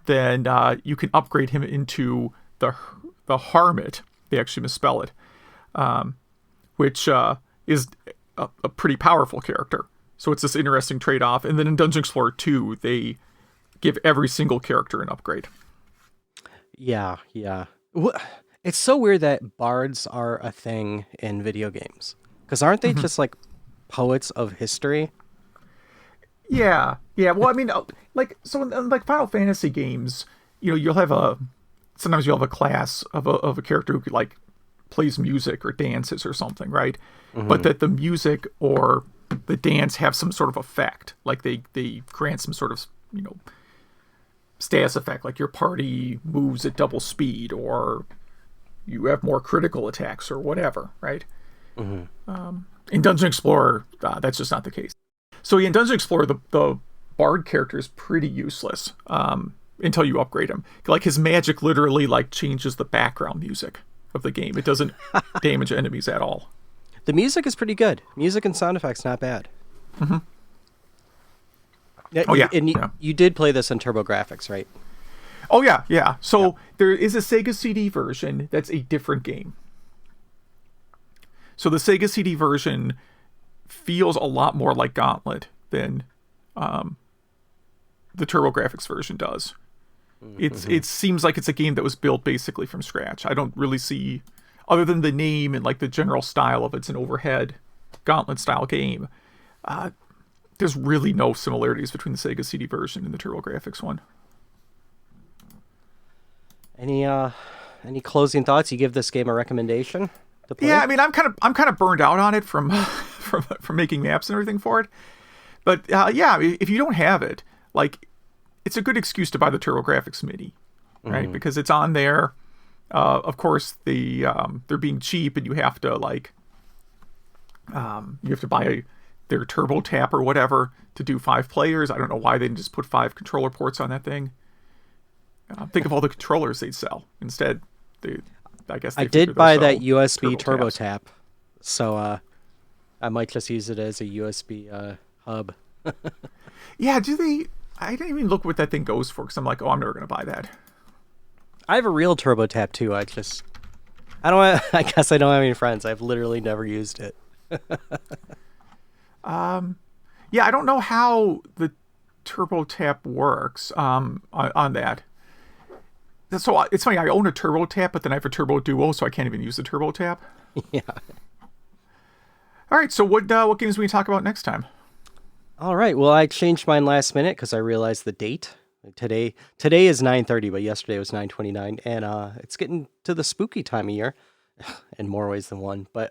then you can upgrade him into the Harmit. They actually misspell it, which is a pretty powerful character. So it's this interesting trade-off. And then in Dungeon Explorer 2, they give every single character an upgrade. Yeah. It's so weird that bards are a thing in video games. Because aren't they just like poets of history? Yeah. Well, I mean, like, so in like Final Fantasy games, sometimes you'll have a class of a character who like plays music or dances or something, right? Mm-hmm. But that the music or the dance have some sort of effect, like they grant some sort of status effect, like your party moves at double speed or you have more critical attacks or whatever, right? Mm-hmm. In Dungeon Explorer, that's just not the case. So in Dungeon Explorer, the bard character is pretty useless until you upgrade him. Like his magic literally like changes the background music of the game. It doesn't damage enemies at all. The music is pretty good. Music and sound effects not bad. Mm-hmm. And you did play this on TurboGrafx, right? Oh yeah. So there is a Sega CD version that's a different game. So the Sega CD version feels a lot more like Gauntlet than the TurboGrafx version does. Mm-hmm. It seems like it's a game that was built basically from scratch. I don't really see, other than the name and like the general style of it's an overhead Gauntlet style game. There's really no similarities between the Sega CD version and the TurboGrafx one. Any closing thoughts? You give this game a recommendation to play? Yeah, I mean, I'm kind of burned out on it from making maps and everything for it. But if you don't have it, like, it's a good excuse to buy the TurboGrafx Mini, right? Mm-hmm. Because it's on there. Of course, they're being cheap, and you have to buy their Turbo Tap or whatever to do 5 players. I don't know why they didn't just put 5 controller ports on that thing. Think of all the controllers they'd sell. Instead, I did buy that USB Turbo Tap, so I might just use it as a USB hub. Yeah, I didn't even look what that thing goes for, because I'm like, I'm never going to buy that. I have a real Turbo Tap too. I guess I don't have any friends. I've literally never used it. Yeah, I don't know how the Turbo Tap works on that. So it's funny, I own a Turbo Tap, but then I have a Turbo Duo, so I can't even use the Turbo Tap. Yeah. All right, so what games are we going to talk about next time? All right, well, I changed mine last minute because I realized the date. Today is 9:30, but yesterday was 9:29, and it's getting to the spooky time of year in more ways than one. But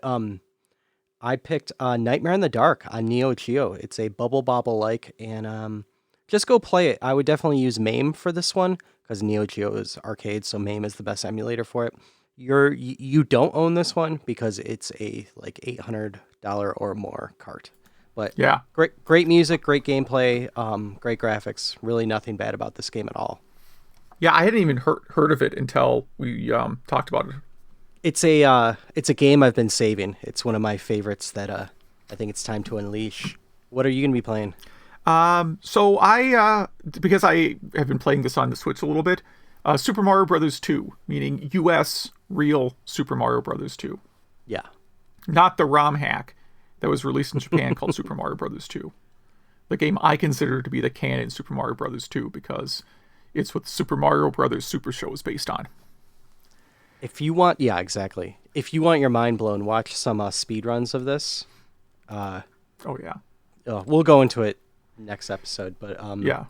I picked Nightmare in the Dark on Neo Geo. It's a Bubble Bobble like, and just go play it. I would definitely use MAME for this one because Neo Geo is arcade, so MAME is the best emulator for it. You don't own this one because it's a like $800 or more cart. But yeah, great music, great gameplay, great graphics. Really nothing bad about this game at all. Yeah, I hadn't even heard of it until we talked about it. It's a game I've been saving. It's one of my favorites that I think it's time to unleash. What are you gonna be playing? So because I have been playing this on the Switch a little bit, Super Mario Brothers 2, meaning U.S. real Super Mario Brothers 2, Yeah. not the ROM hack that was released in Japan called Super Mario Brothers 2. The game I consider to be the canon Super Mario Brothers 2 because it's what Super Mario Brothers Super Show is based on. If you want, yeah, exactly. If you want your mind blown, watch some speed runs of this. Uh, Oh yeah, we'll go into it next episode, but yeah.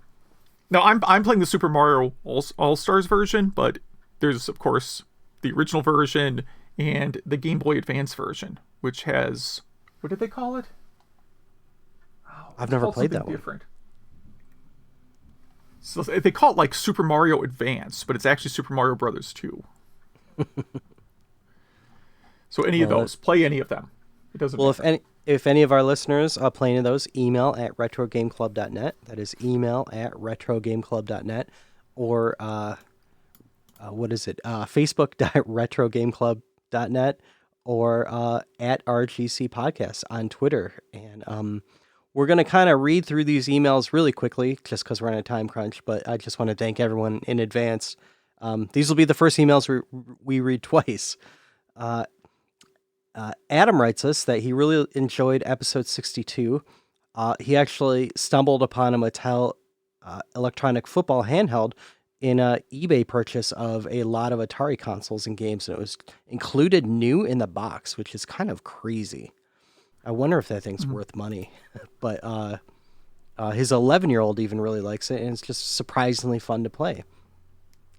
No, I'm playing the Super Mario All Stars version, but there's of course the original version and the Game Boy Advance version, which has what did they call it? I've never played that one. Different. So they call it like Super Mario Advance, but it's actually Super Mario Brothers 2. So any of those, play any of them. It doesn't Well, matter. if any of our listeners play any of those, email at retrogameclub.net. That is email at retrogameclub.net. Or what is it? Facebook.retrogameclub.net or at RGC Podcast on Twitter. And we're going to kind of read through these emails really quickly just because we're on a time crunch. But I just want to thank everyone in advance. These will be the first emails we read twice. Adam writes us that he really enjoyed episode 62. He actually stumbled upon a Mattel electronic football handheld in an eBay purchase of a lot of Atari consoles and games, and it was included new in the box, which is kind of crazy. I wonder if that thing's worth money. But his 11-year-old even really likes it, and it's just surprisingly fun to play.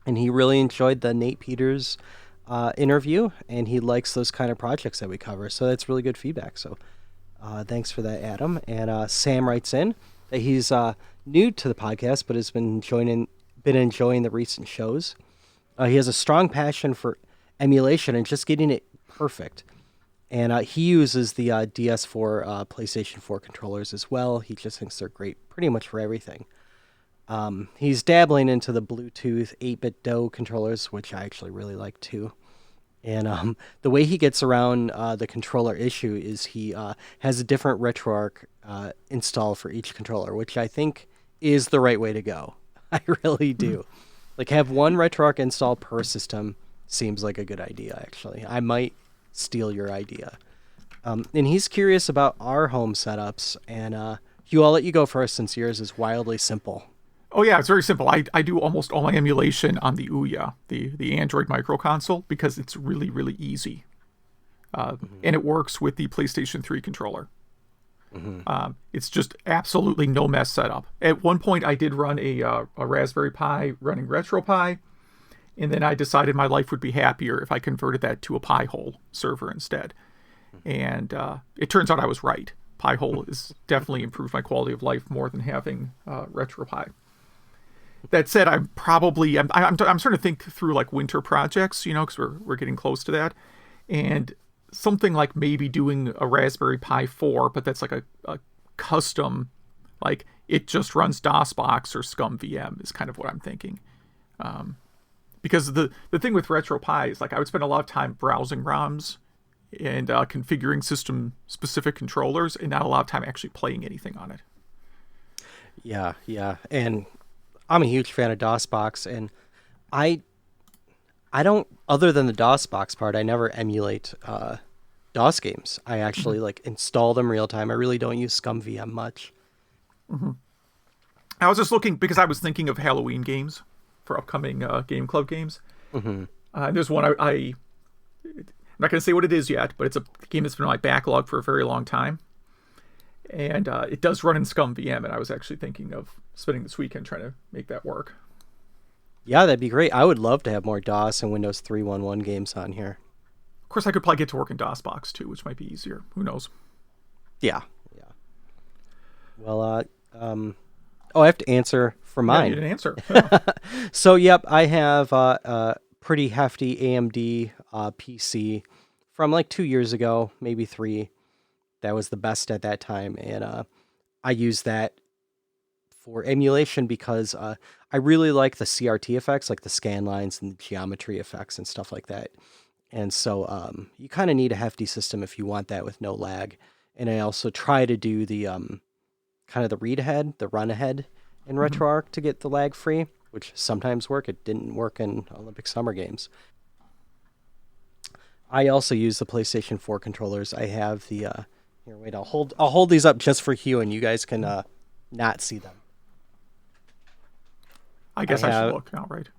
And he really enjoyed the Nate Peters interview, and he likes those kind of projects that we cover. So that's really good feedback. So thanks for that, Adam. And Sam writes in that he's new to the podcast, but has been enjoying the recent shows. He has a strong passion for emulation and just getting it perfect. And he uses the DS4 PlayStation 4 controllers as well. He just thinks they're great pretty much for everything. He's dabbling into the Bluetooth 8-bit DOE controllers, which I actually really like too. And the way he gets around the controller issue is he has a different RetroArch install for each controller, which I think is the right way to go. I really do. Like, have one RetroArch install per system seems like a good idea, actually. I might steal your idea. And he's curious about our home setups, and Hugh, I'll let you go first since yours is wildly simple. Oh yeah, it's very simple. I do almost all my emulation on the Ouya, the Android micro console, because it's really, really easy. And it works with the PlayStation 3 controller. It's just absolutely no mess setup. At one point, I did run a Raspberry Pi running RetroPie, and then I decided my life would be happier if I converted that to a Pi-hole server instead. And it turns out I was right. Pi-hole has definitely improved my quality of life more than having RetroPie. That said, I'm starting to think through like winter projects, because we're getting close to that, and something like maybe doing a Raspberry Pi 4, but that's like a custom, like it just runs DOSBox or ScumVM is kind of what I'm thinking. Because the thing with RetroPie is like I would spend a lot of time browsing ROMs and configuring system specific controllers, and not a lot of time actually playing anything on it. Yeah, and I'm a huge fan of DOSBox, and I don't, other than the DOSBox part, I never emulate DOS games. I actually like install them real time. I really don't use ScumVM much. I was just looking because I was thinking of Halloween games for upcoming Game Club games. There's one I'm not going to say what it is yet, but it's a game that's been on my backlog for a very long time. And it does run in ScumVM, and I was actually thinking of spending this weekend trying to make that work. Yeah, that'd be great. I would love to have more DOS and Windows 3.1.1 games on here. Of course, I could probably get to work in DOSBox too, which might be easier. Who knows? Yeah. Well, I have to answer for mine. Yeah, you didn't answer. So, yep, I have a pretty hefty AMD PC from like 2 years ago, maybe 3. That was the best at that time, and I use that for emulation because I really like the CRT effects, like the scan lines and the geometry effects and stuff like that. And so you kind of need a hefty system if you want that with no lag. And I also try to do the kind of the read ahead, the run ahead in Mm-hmm. RetroArch to get the lag free, which sometimes work. It didn't work in Olympic Summer Games. I also use the PlayStation 4 controllers. I have the here. Wait, I'll hold these up just for Hugh, and you guys can not see them. I I guess I should have look now, right?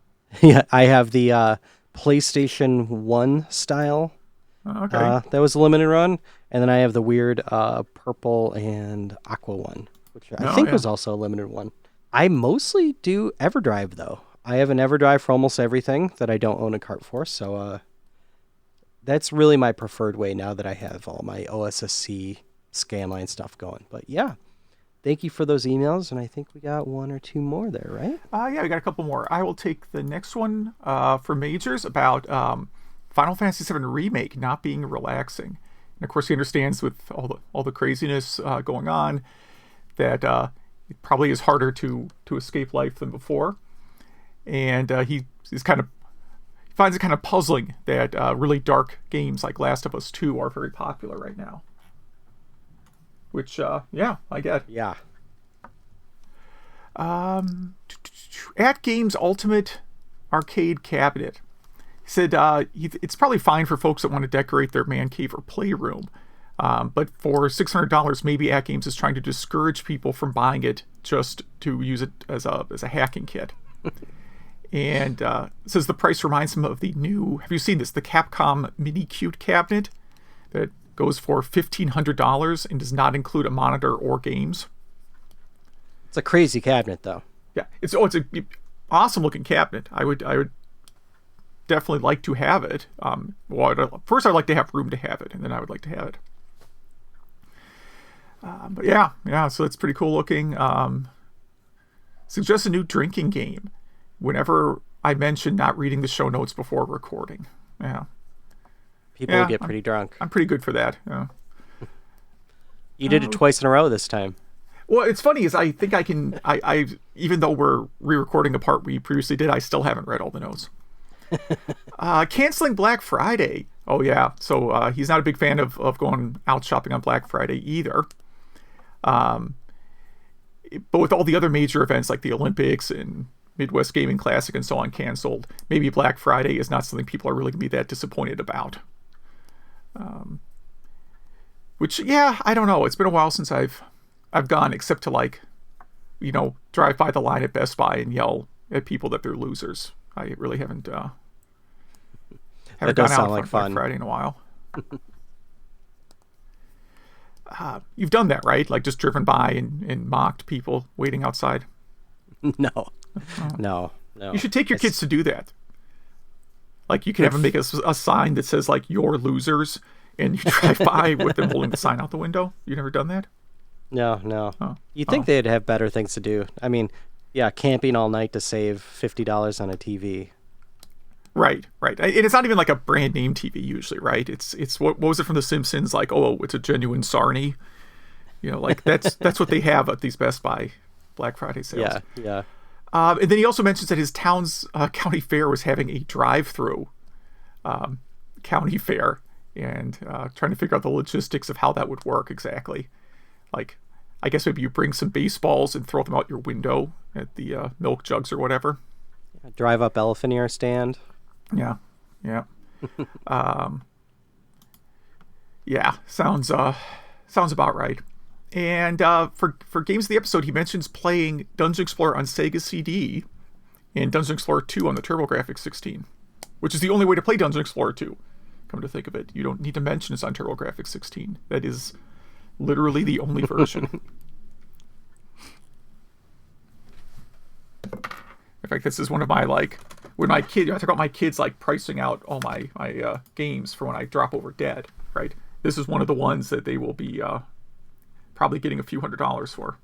yeah, I have the PlayStation 1 style Okay. that was a limited run, and then I have the weird purple and aqua one, which I No, think yeah. was also a limited one. I mostly do EverDrive though. I have an EverDrive for almost everything that I don't own a cart for, so that's really my preferred way now that I have all my OSSC scanline stuff going. But yeah, thank you for those emails, and I think we got one or two more there, right? Yeah, we got a couple more. I will take the next one for majors about Final Fantasy VII Remake not being relaxing. And of course, he understands with all the craziness going on that it probably is harder to escape life than before. And he's kind of finds it kind of puzzling that really dark games like Last of Us 2 are very popular right now. Which, yeah, I get. Yeah. At Games Ultimate Arcade Cabinet. He said it's probably fine for folks that want to decorate their man cave or playroom. But for $600, maybe At Games is trying to discourage people from buying it just to use it as a hacking kit. And says the price reminds him of the new, have you seen this, the Capcom Mini Cute cabinet that goes for $1,500 and does not include a monitor or games. It's a crazy cabinet though. Yeah, it's a awesome looking cabinet. I would definitely like to have it. First I'd like to have room to have it, and then I would like to have it. But yeah, so it's pretty cool looking. Suggests a new drinking game whenever I mention not reading the show notes before recording. Yeah. People get pretty drunk. I'm pretty good for that. Yeah. You did it twice in a row this time. Well, it's funny is I think I can. I even though we're re-recording a part we previously did, I still haven't read all the notes. Canceling Black Friday. Oh yeah, so he's not a big fan of going out shopping on Black Friday either. But with all the other major events like the Olympics and Midwest Gaming Classic and so on canceled, maybe Black Friday is not something people are really going to be that disappointed about. Which, yeah, I don't know. It's been a while since I've gone, except to drive by the line at Best Buy and yell at people that they're losers. I really haven't gone out on Black Friday in a while. You've done that, right? Like just driven by and mocked people waiting outside. No. No. You should take your kids to do that. Like you can have them make a sign that says like "You're losers," and you drive by with them holding the sign out the window. You never done that? No. You'd think they'd have better things to do. I mean, yeah, camping all night to save $50 on a TV. Right. And it's not even like a brand name TV usually, right? It's what was it from The Simpsons? Like, oh, it's a genuine Sarny. Like that's what they have at these Best Buy Black Friday sales. Yeah. And then he also mentions that his town's county fair was having a drive-through county fair, and trying to figure out the logistics of how that would work exactly. Like, I guess maybe you bring some baseballs and throw them out your window at the milk jugs or whatever. Drive up elephant ear stand. Yeah. Yeah, sounds about right. And for games of the episode, he mentions playing Dungeon Explorer on Sega CD and Dungeon Explorer 2 on the TurboGrafx 16, which is the only way to play Dungeon Explorer 2. Come to think of it, you don't need to mention it's on TurboGrafx 16. That is literally the only version. In fact, this is one of my when my kid, I talk about my kids pricing out all my games for when I drop over dead, right? This is one of the ones that they will be probably getting a few $100s for.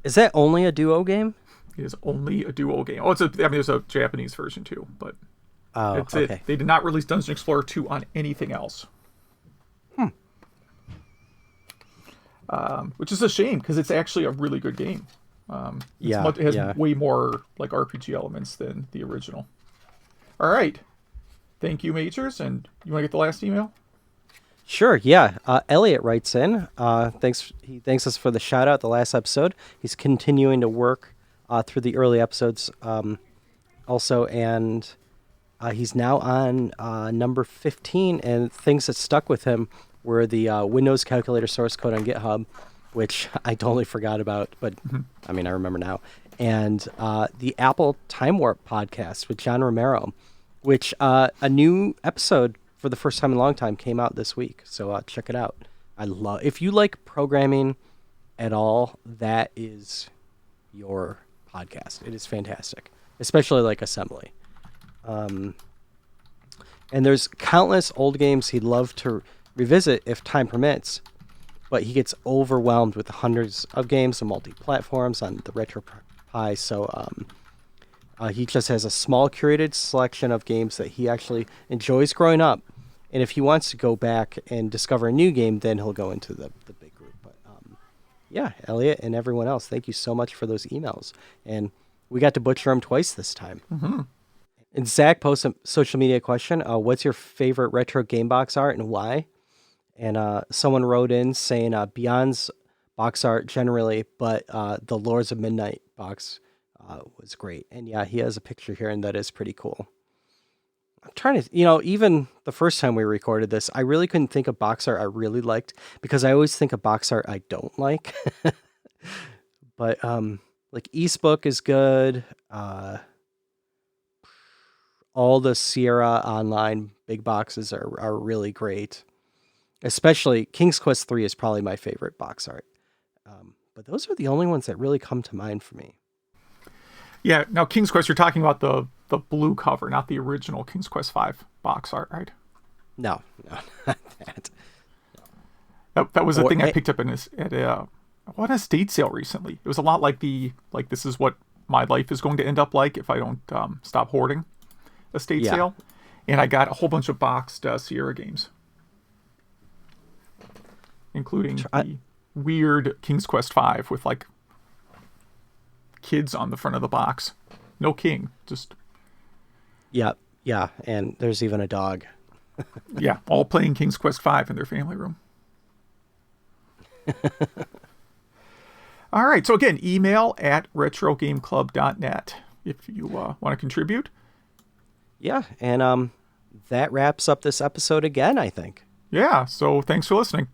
Is that only a duo game? It is only a duo game. Oh, there's a Japanese version too, but that's okay. it. They did not release Dungeon Explorer 2 on anything else. Which is a shame because it's actually a really good game. Yeah, It has yeah. way more like RPG elements than the original. All right. Thank you, Majors. And you want to get the last email? Sure, yeah. Elliot writes in. He thanks us for the shout out the last episode. He's continuing to work through the early episodes also, and he's now on number 15, and things that stuck with him were the Windows calculator source code on GitHub, which I totally forgot about, but I mean, I remember now. And the Apple Time Warp podcast with John Romero, which a new episode for the first time in a long time came out this week. So check it out. If you like programming at all, that is your podcast. It is fantastic, especially like assembly. And there's countless old games he'd love to revisit if time permits, but he gets overwhelmed with the hundreds of games and multi-platforms on the RetroPie. So he just has a small curated selection of games that he actually enjoys growing up. And if he wants to go back and discover a new game, then he'll go into the big group. But yeah, Elliot and everyone else, thank you so much for those emails. And we got to butcher them twice this time. Mm-hmm. And Zach posts a social media question. What's your favorite retro game box art and why? And someone wrote in saying Beyond's box art generally, but the Lords of Midnight box was great. And yeah, he has a picture here, and that is pretty cool. I'm trying to, even the first time we recorded this, I really couldn't think of box art I really liked because I always think of box art I don't like. But like Eastbook is good. All the Sierra Online big boxes are really great. Especially King's Quest 3 is probably my favorite box art. But those are the only ones that really come to mind for me. Yeah. Now, King's Quest, you're talking about the blue cover, not the original King's Quest 5 box art, right? No, not that. That was the thing I picked up at a estate sale recently. It was a lot like this is what my life is going to end up like if I don't stop hoarding estate sale. And I got a whole bunch of boxed Sierra games, including the weird King's Quest 5 with like kids on the front of the box. No king, just... Yeah, and there's even a dog. Yeah, all playing King's Quest 5 in their family room. All right, so again, email at retrogameclub.net if you want to contribute. Yeah, and that wraps up this episode again, I think. Yeah, so thanks for listening.